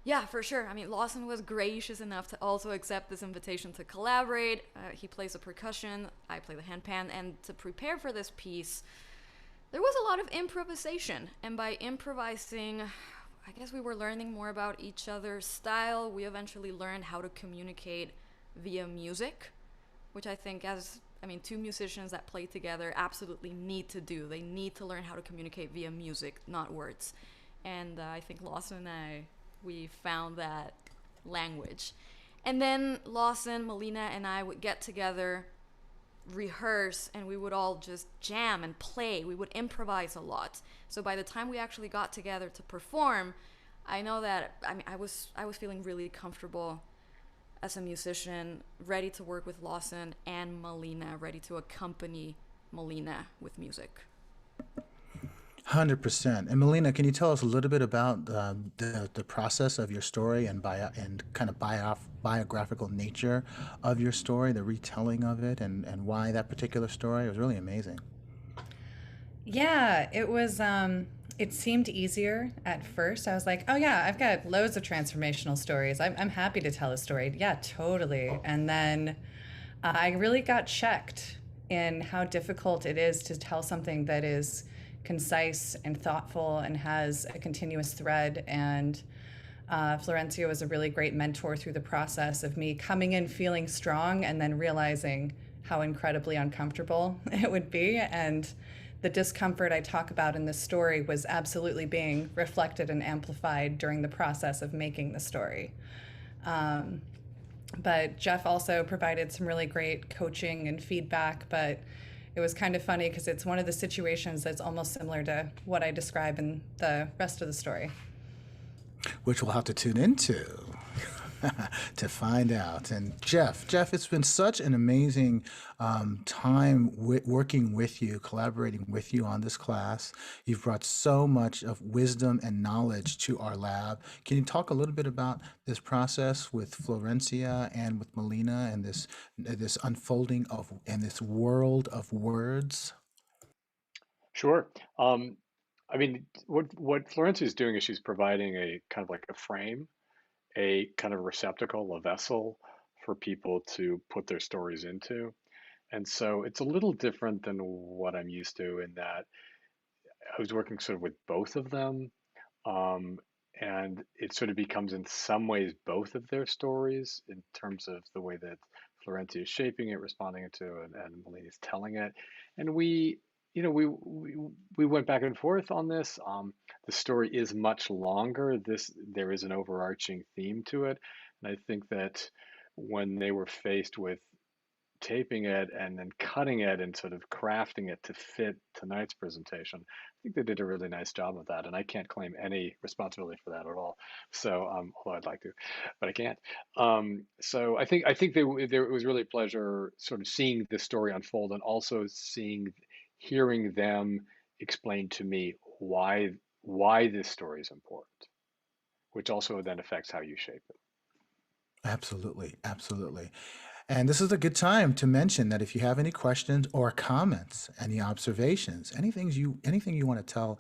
Yeah, for sure. I mean, Lawson was gracious enough to also accept this invitation to collaborate. He plays the percussion, I play the handpan, and to prepare for this piece, there was a lot of improvisation. And by improvising, I guess we were learning more about each other's style. We eventually learned how to communicate via music, which I think two musicians that play together absolutely need to do. They need to learn how to communicate via music, not words. And I think Lawson and we found that language. And then Lawson, Malena, and I would get together, rehearse, and we would all just jam and play. We would improvise a lot. So by the time we actually got together to perform, I know that I was feeling really comfortable as a musician, ready to work with Lawson and Malena, ready to accompany Malena with music. 100%. And Malena, can you tell us a little bit about the process of your story and kind of biographical nature of your story, the retelling of it, and why that particular story? It was really amazing. Yeah, it was. It seemed easier at first. I was like, oh yeah, I've got loads of transformational stories. I'm happy to tell a story. Yeah, totally. And then I really got checked in how difficult it is to tell something that is concise and thoughtful and has a continuous thread. And Florencia was a really great mentor through the process of me coming in feeling strong and then realizing how incredibly uncomfortable it would be. And the discomfort I talk about in this story was absolutely being reflected and amplified during the process of making the story. But Jeff also provided some really great coaching and feedback, but it was kind of funny because it's one of the situations that's almost similar to what I describe in the rest of the story. Which we'll have to tune into to find out. And Jeff, it's been such an amazing time working with you, collaborating with you on this class. You've brought so much of wisdom and knowledge to our lab. Can you talk a little bit about this process with Florencia and with Malena and this unfolding of and this world of words? Sure. I mean, what Florencia is doing is she's providing a kind of like a frame, a kind of receptacle, a vessel for people to put their stories into. And so it's a little different than what I'm used to in that I was working sort of with both of them. And it sort of becomes in some ways both of their stories in terms of the way that Florencia is shaping it, responding to it, and Malena is telling it. And we went back and forth on this. The story is much longer. There is an overarching theme to it, and I think that when they were faced with taping it and then cutting it and sort of crafting it to fit tonight's presentation. I think they did a really nice job of that, and I can't claim any responsibility for that at all. So, although I'd like to, but I can't. So I think it was really a pleasure sort of seeing this story unfold, and also hearing them explain to me why this story is important, which also then affects how you shape it. Absolutely, absolutely. And this is a good time to mention that if you have any questions or comments, any observations, anything you want to tell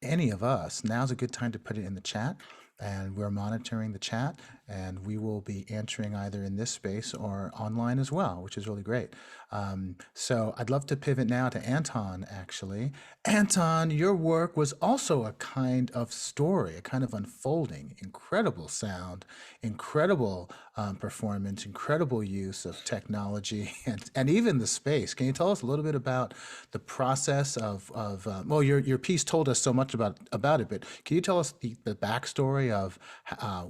any of us, now's a good time to put it in the chat. And we're monitoring the chat, and we will be answering either in this space or online as well, which is really great. So I'd love to pivot now to Anton, actually. Anton, your work was also a kind of story, a kind of unfolding, incredible sound, incredible performance, incredible use of technology, and even the space. Can you tell us a little bit about the process of well, your piece told us so much about it, but can you tell us the backstory of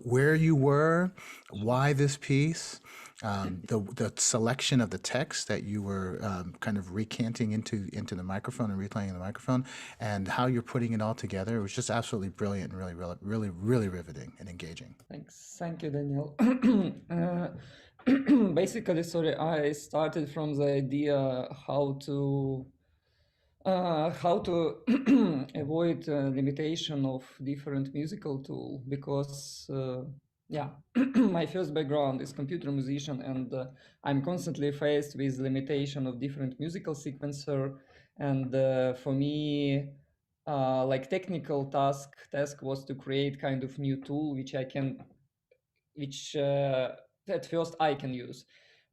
where you were, why this piece, the selection of the text that you were kind of recanting into the microphone and replaying in the microphone, and how you're putting it all together? It was just absolutely brilliant and really riveting and engaging. Thanks. Thank you, Daniel. Basically, sorry, I started from the idea how to avoid limitation of different musical tool, because yeah, my first background is computer musician, and I'm constantly faced with limitation of different musical sequencer, and for me, like technical task was to create kind of new tool which at first I can use.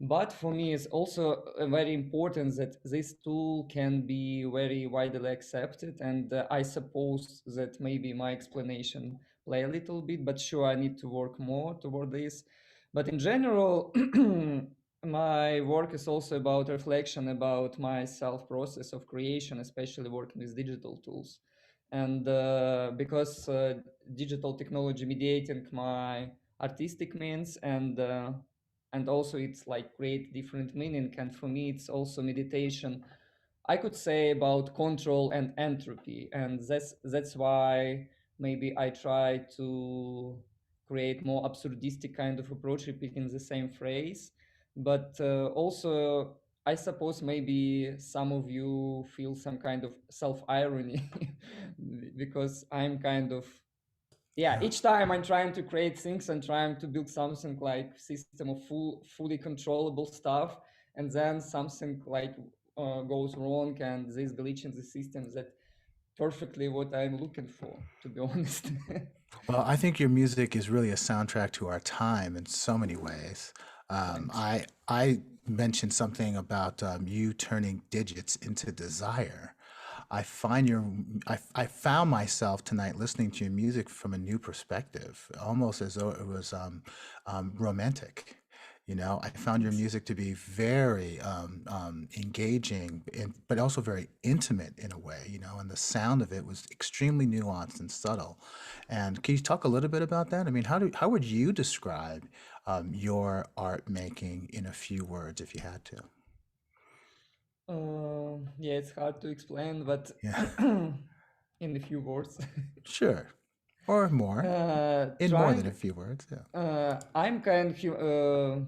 But for me, it's also very important that this tool can be very widely accepted. And I suppose that maybe my explanation play a little bit, but sure, I need to work more toward this. But in general, my work is also about reflection about my self-process of creation, especially working with digital tools. And because digital technology mediating my artistic means, and also it's like create different meaning, and for me it's also meditation, I could say, about control and entropy, and that's why maybe I try to create more absurdistic kind of approach, repeating the same phrase. But also I suppose maybe some of you feel some kind of self-irony because I'm kind of, yeah, each time I'm trying to create things and trying to build something like system of fully controllable stuff, and then something like goes wrong, and this glitch in the system that perfectly what I'm looking for, to be honest. Well, I think your music is really a soundtrack to our time in so many ways. I mentioned something about you turning digits into desire. I found myself tonight listening to your music from a new perspective, almost as though it was romantic. You know, I found your music to be very engaging, but also very intimate in a way, you know, and the sound of it was extremely nuanced and subtle. And can you talk a little bit about that? I mean, how would you describe your art making in a few words if you had to? Yeah, it's hard to explain, but Yeah, in a few words. sure. Or more. In more than a few words, yeah. I'm kind of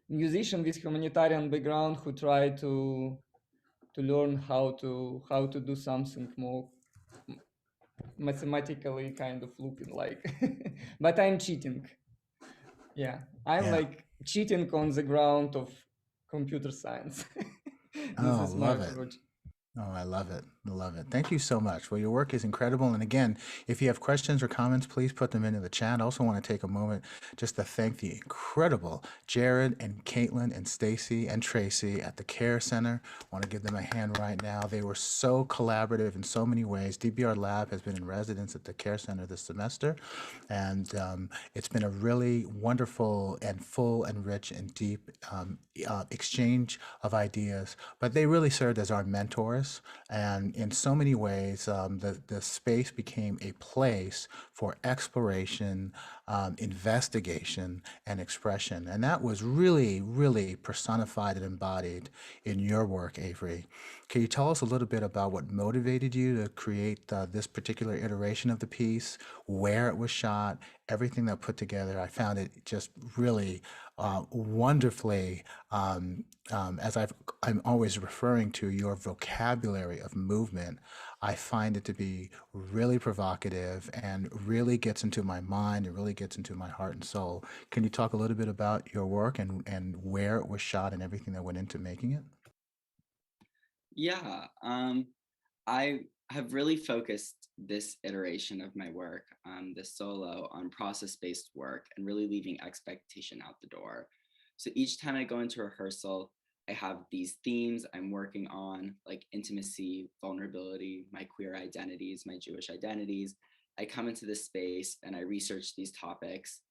musician with humanitarian background who try to learn how to do something more mathematically kind of looking like, but I'm cheating. Yeah, I'm Yeah. like cheating on the ground of computer science. This Oh, is my love it. approach. Oh, I love it. I love it. Thank you so much. Well, your work is incredible. And again, if you have questions or comments, please put them into the chat. I also want to take a moment just to thank the incredible Jared and Caitlin and Stacy and Tracy at the Kerr Center. I want to give them a hand right now. They were so collaborative in so many ways. DBR Lab has been in residence at the Kerr Center this semester. And it's been a really wonderful and full and rich and deep exchange of ideas. But they really served as our mentors. And in so many ways, the space became a place for exploration, investigation and expression. And that was really, really personified and embodied in your work, Avery. Can you tell us a little bit about what motivated you to create this particular iteration of the piece, where it was shot, everything that put together? I found it just really wonderfully, as I'm always referring to your vocabulary of movement, I find it to be really provocative and really gets into my mind. It really gets into my heart and soul. Can you talk a little bit about your work and where it was shot and everything that went into making it? Yeah, I have really focused this iteration of my work, this solo, on process-based work and really leaving expectation out the door. So each time I go into rehearsal, I have these themes I'm working on, like intimacy, vulnerability, my queer identities, my Jewish identities. I come into this space and I research these topics.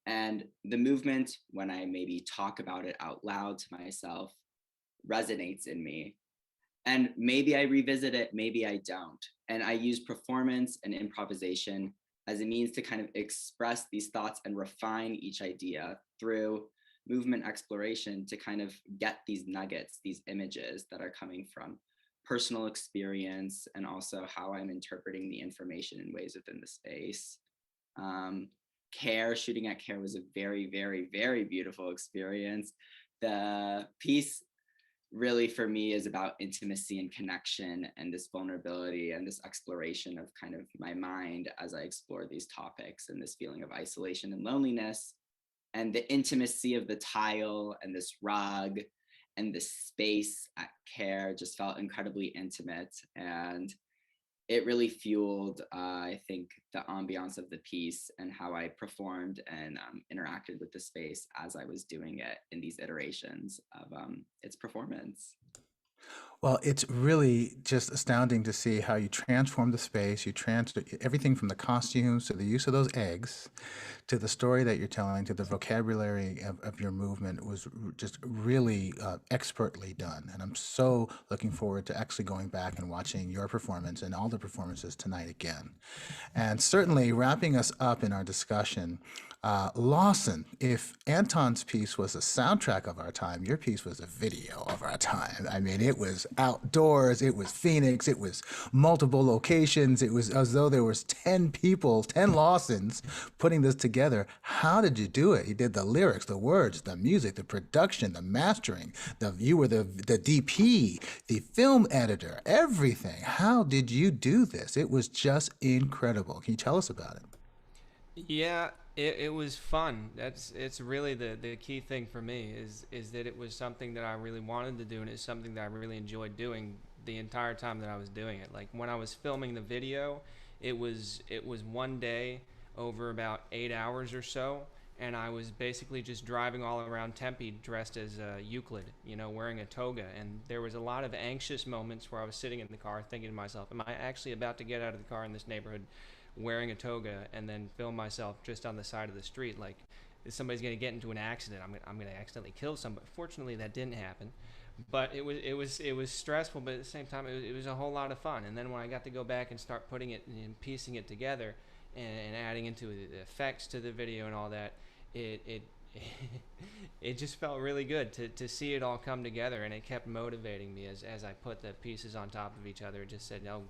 And the movement, when I maybe talk about it out loud to myself, resonates in me. And maybe I revisit it, maybe I don't. And I use performance and improvisation as a means to kind of express these thoughts and refine each idea through movement exploration to kind of get these nuggets, these images that are coming from personal experience and also how I'm interpreting the information in ways within the space. Kerr, shooting at Kerr was a very, very, very beautiful experience. The piece really for me is about intimacy and connection and this vulnerability and this exploration of kind of my mind as I explore these topics and this feeling of isolation and loneliness and the intimacy of the tile and this rug and the space at Kerr just felt incredibly intimate, and it really fueled, I think, the ambiance of the piece and how I performed and interacted with the space as I was doing it in these iterations of its performance. Well, it's really just astounding to see how you transform the space. You everything from the costumes to the use of those eggs, to the story that you're telling, to the vocabulary of your movement was just really expertly done. And I'm so looking forward to actually going back and watching your performance and all the performances tonight again. And certainly wrapping us up in our discussion, Lawson, if Anton's piece was a soundtrack of our time, your piece was a video of our time. I mean, it was outdoors, it was Phoenix, it was multiple locations, it was as though there was 10 people, 10 Lawsons putting this together. How did you do it? You did the lyrics, the words, the music, the production, the mastering, you were the DP, the film editor, everything. How did you do this? It was just incredible. Can you tell us about it? Yeah, it was fun. It's really the key thing for me is that it was something that I really wanted to do, and it's something that I really enjoyed doing the entire time that I was doing it. Like when I was filming the video, it was one day over about 8 hours or so, and I was basically just driving all around Tempe dressed as Euclid, wearing a toga. And there was a lot of anxious moments where I was sitting in the car thinking to myself, am I actually about to get out of the car in this neighborhood wearing a toga and then film myself just on the side of the street? Like, if somebody's going to get into an accident, I'm going to accidentally kill somebody. Fortunately, that didn't happen. But it was stressful, but at the same time, it was a whole lot of fun. And then when I got to go back and start putting it and piecing it together and adding into the effects to the video and all that, it just felt really good to see it all come together, and it kept motivating me as I put the pieces on top of each other. It just said, no,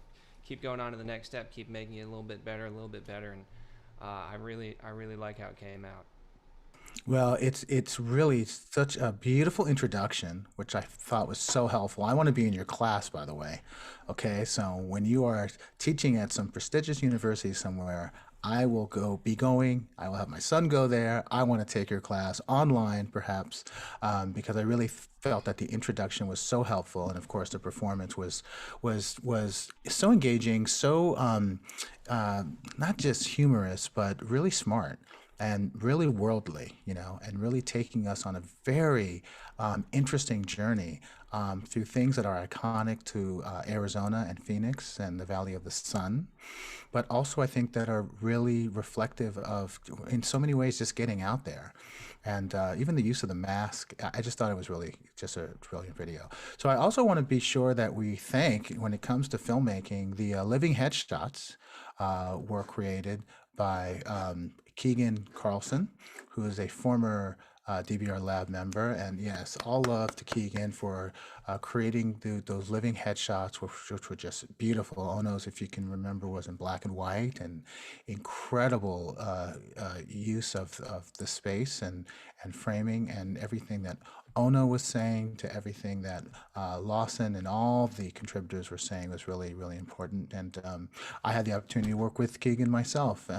keep going on to the next step, keep making it a little bit better, and I really like how it came out. Well, it's really such a beautiful introduction, which I thought was so helpful. I want to be in your class, by the way. Okay, so when you are teaching at some prestigious university somewhere, I will be going. I will have my son go there. I want to take your class online, perhaps, because I really felt that the introduction was so helpful, and of course the performance was so engaging, so not just humorous, but really smart and really worldly, and really taking us on a very interesting journey through things that are iconic to Arizona and Phoenix and the Valley of the Sun, but also I think that are really reflective of, in so many ways, just getting out there. And even the use of the mask, I just thought it was really just a brilliant video. So I also want to be sure that we thank, when it comes to filmmaking, the living headshots were created by Keegan Carlson, who is a former DBR Lab member. And yes, all love to Keegan for creating those living headshots, which were just beautiful. ONOH, if you can remember, was in black and white, and incredible use of the space and framing, and everything that ONOH was saying to everything that Lawson and all the contributors were saying was really, really important. And I had the opportunity to work with Keegan myself.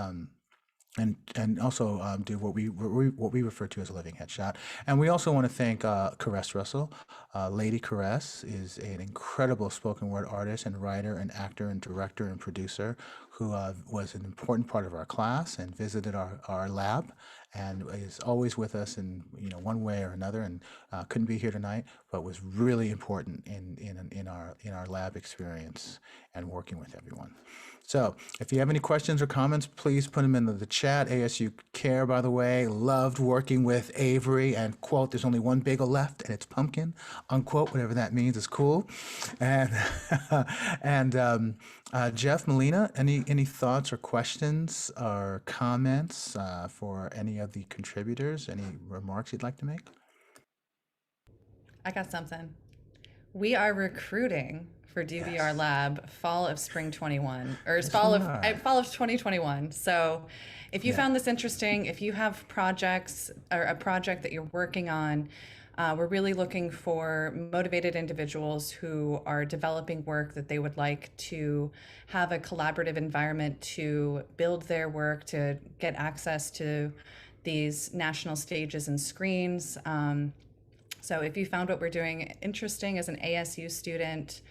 And also do what we refer to as a living headshot. And we also want to thank Caress Russell. Lady Caress is an incredible spoken word artist and writer and actor and director and producer who was an important part of our class and visited our lab and is always with us in one way or another, and couldn't be here tonight, but was really important in our lab experience and working with everyone. So if you have any questions or comments, please put them into the chat. ASU Kerr, by the way, loved working with Avery, and quote, there's only one bagel left and it's pumpkin, unquote, whatever that means is cool. And Jeff, Malena, any thoughts or questions or comments for any of the contributors? Any remarks you'd like to make? I got something. We are recruiting for DBR Lab fall of spring 21, or fall of 2021. So if you found this interesting, if you have projects or a project that you're working on, we're really looking for motivated individuals who are developing work that they would like to have a collaborative environment to build their work, to get access to these national stages and screens. So if you found what we're doing interesting as an ASU student,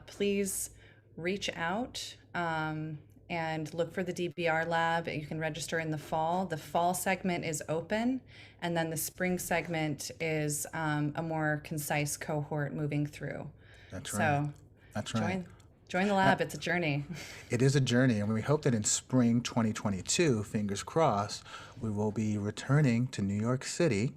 please reach out and look for the DBR Lab. You can register in the fall. The fall segment is open, and then the spring segment is a more concise cohort moving through. That's right. So that's right. Join the lab. It's a journey. It is a journey, and we hope that in spring 2022, fingers crossed, we will be returning to New York City.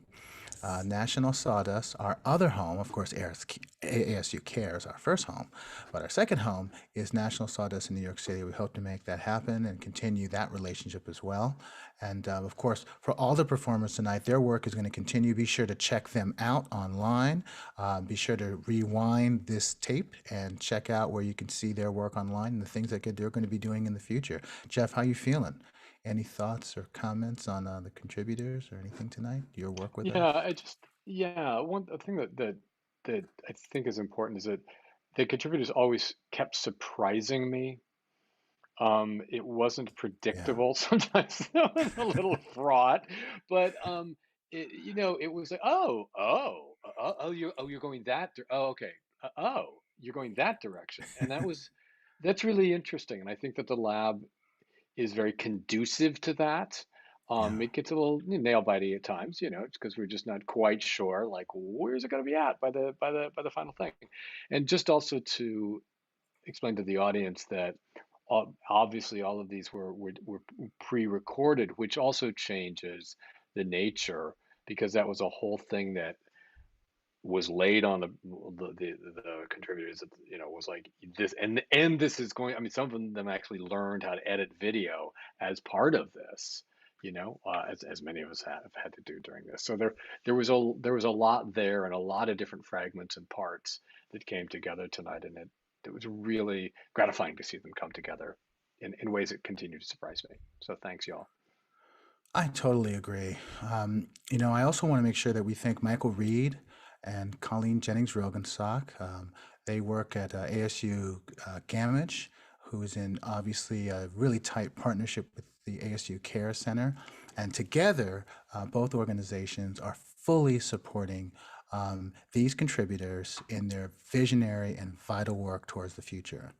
National Sawdust, our other home, of course, ASU Kerr is our first home, but our second home is National Sawdust in New York City. We hope to make that happen and continue that relationship as well. And of course, for all the performers tonight, their work is going to continue. Be sure to check them out online. Be sure to rewind this tape and check out where you can see their work online and the things that they're going to be doing in the future. Jeff, how you feeling? Any thoughts or comments on the contributors or anything tonight? Your work with us? One thing that I think is important is that the contributors always kept surprising me. It wasn't predictable. Sometimes it was a little fraught, but it was like, you're going that. You're going that direction, and that's really interesting. And I think that the lab is very conducive to that. It gets a little nail-bitey at times, because we're just not quite sure, like, where's it going to be at by the final thing. And just also to explain to the audience that obviously all of these were pre-recorded, which also changes the nature, because that was a whole thing that was laid on the contributors. Was like this, and this is going. I mean, some of them actually learned how to edit video as part of this. As many of us have had to do during this. So there was a lot there, and a lot of different fragments and parts that came together tonight, and it was really gratifying to see them come together in ways that continue to surprise me. So thanks, y'all. I totally agree. I also want to make sure that we thank Michael Reed and Colleen Jennings-Rogenstock. They work at ASU Gammage, who is in obviously a really tight partnership with the ASU Care Center. And together, both organizations are fully supporting these contributors in their visionary and vital work towards the future.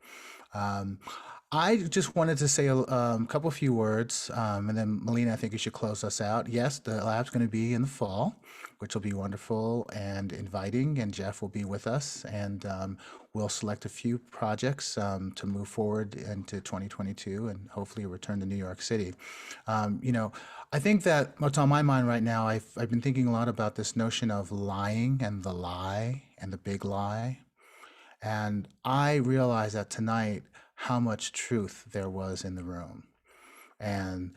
I just wanted to say a few words, and then Malena, I think you should close us out. Yes, the lab's going to be in the fall, which will be wonderful and inviting, and Jeff will be with us, and we'll select a few projects to move forward into 2022 and hopefully return to New York City. I think that what's on my mind right now, I've been thinking a lot about this notion of lying and the lie and the big lie. And I realized that tonight how much truth there was in the room. And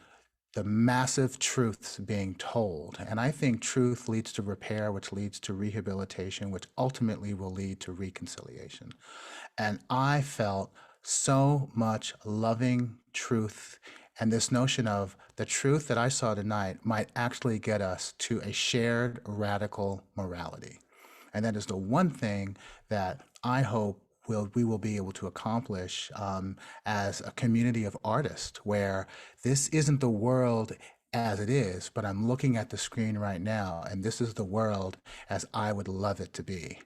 the massive truths being told. And I think truth leads to repair, which leads to rehabilitation, which ultimately will lead to reconciliation. And I felt so much loving truth, and this notion of the truth that I saw tonight might actually get us to a shared radical morality. And that is the one thing that I hope we will be able to accomplish as a community of artists, where this isn't the world as it is, but I'm looking at the screen right now, and this is the world as I would love it to be.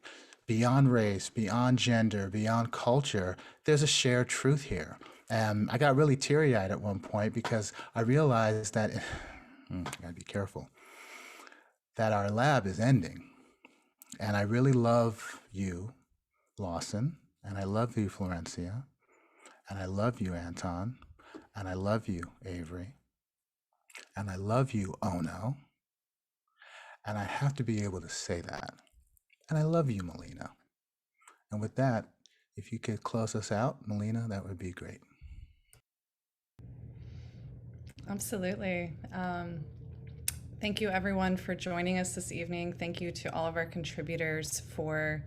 Beyond race, beyond gender, beyond culture, there's a shared truth here. I got really teary-eyed at one point because I realized that, I gotta be careful, that our lab is ending. And I really love you, Lawson, and I love you, Florencia, and I love you, Anton, and I love you, Avery, and I love you, ONOH, and I have to be able to say that. And I love you, Malena. And with that, if you could close us out, Malena, that would be great. Absolutely. Thank you, everyone, for joining us this evening. Thank you to all of our contributors for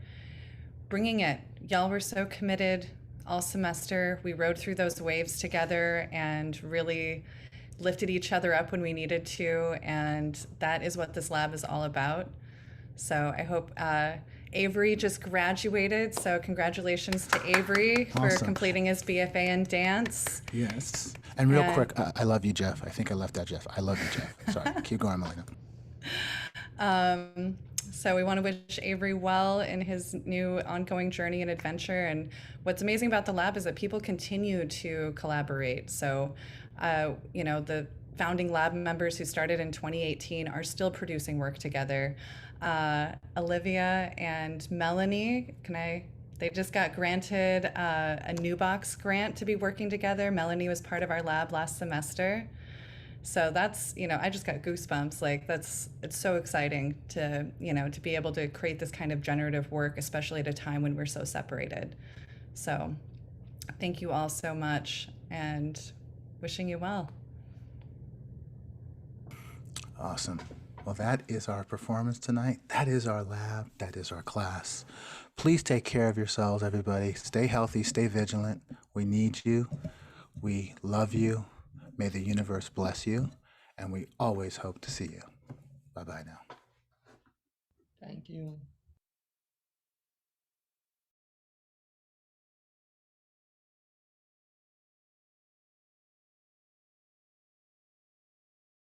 bringing it. Y'all were so committed all semester. We rode through those waves together and really lifted each other up when we needed to, and that is what this lab is all about. So I hope Avery just graduated, so congratulations to Avery for completing his BFA in dance. Yes. And real quick, I love you, Jeff. I think I left that, Jeff. I love you, Jeff. Sorry. Keep going, Malena. So we want to wish Avery well in his new ongoing journey and adventure. And what's amazing about the lab is that people continue to collaborate. So, the founding lab members who started in 2018 are still producing work together. Olivia and Melanie, they just got granted a New Box grant to be working together. Melanie was part of our lab last semester. So that's, I just got goosebumps. It's so exciting to be able to create this kind of generative work, especially at a time when we're so separated. So thank you all so much, and wishing you well. Awesome. Well, that is our performance tonight. That is our lab. That is our class. Please take care of yourselves, everybody. Stay healthy, stay vigilant. We need you. We love you. May the universe bless you. And we always hope to see you. Bye-bye now. Thank you.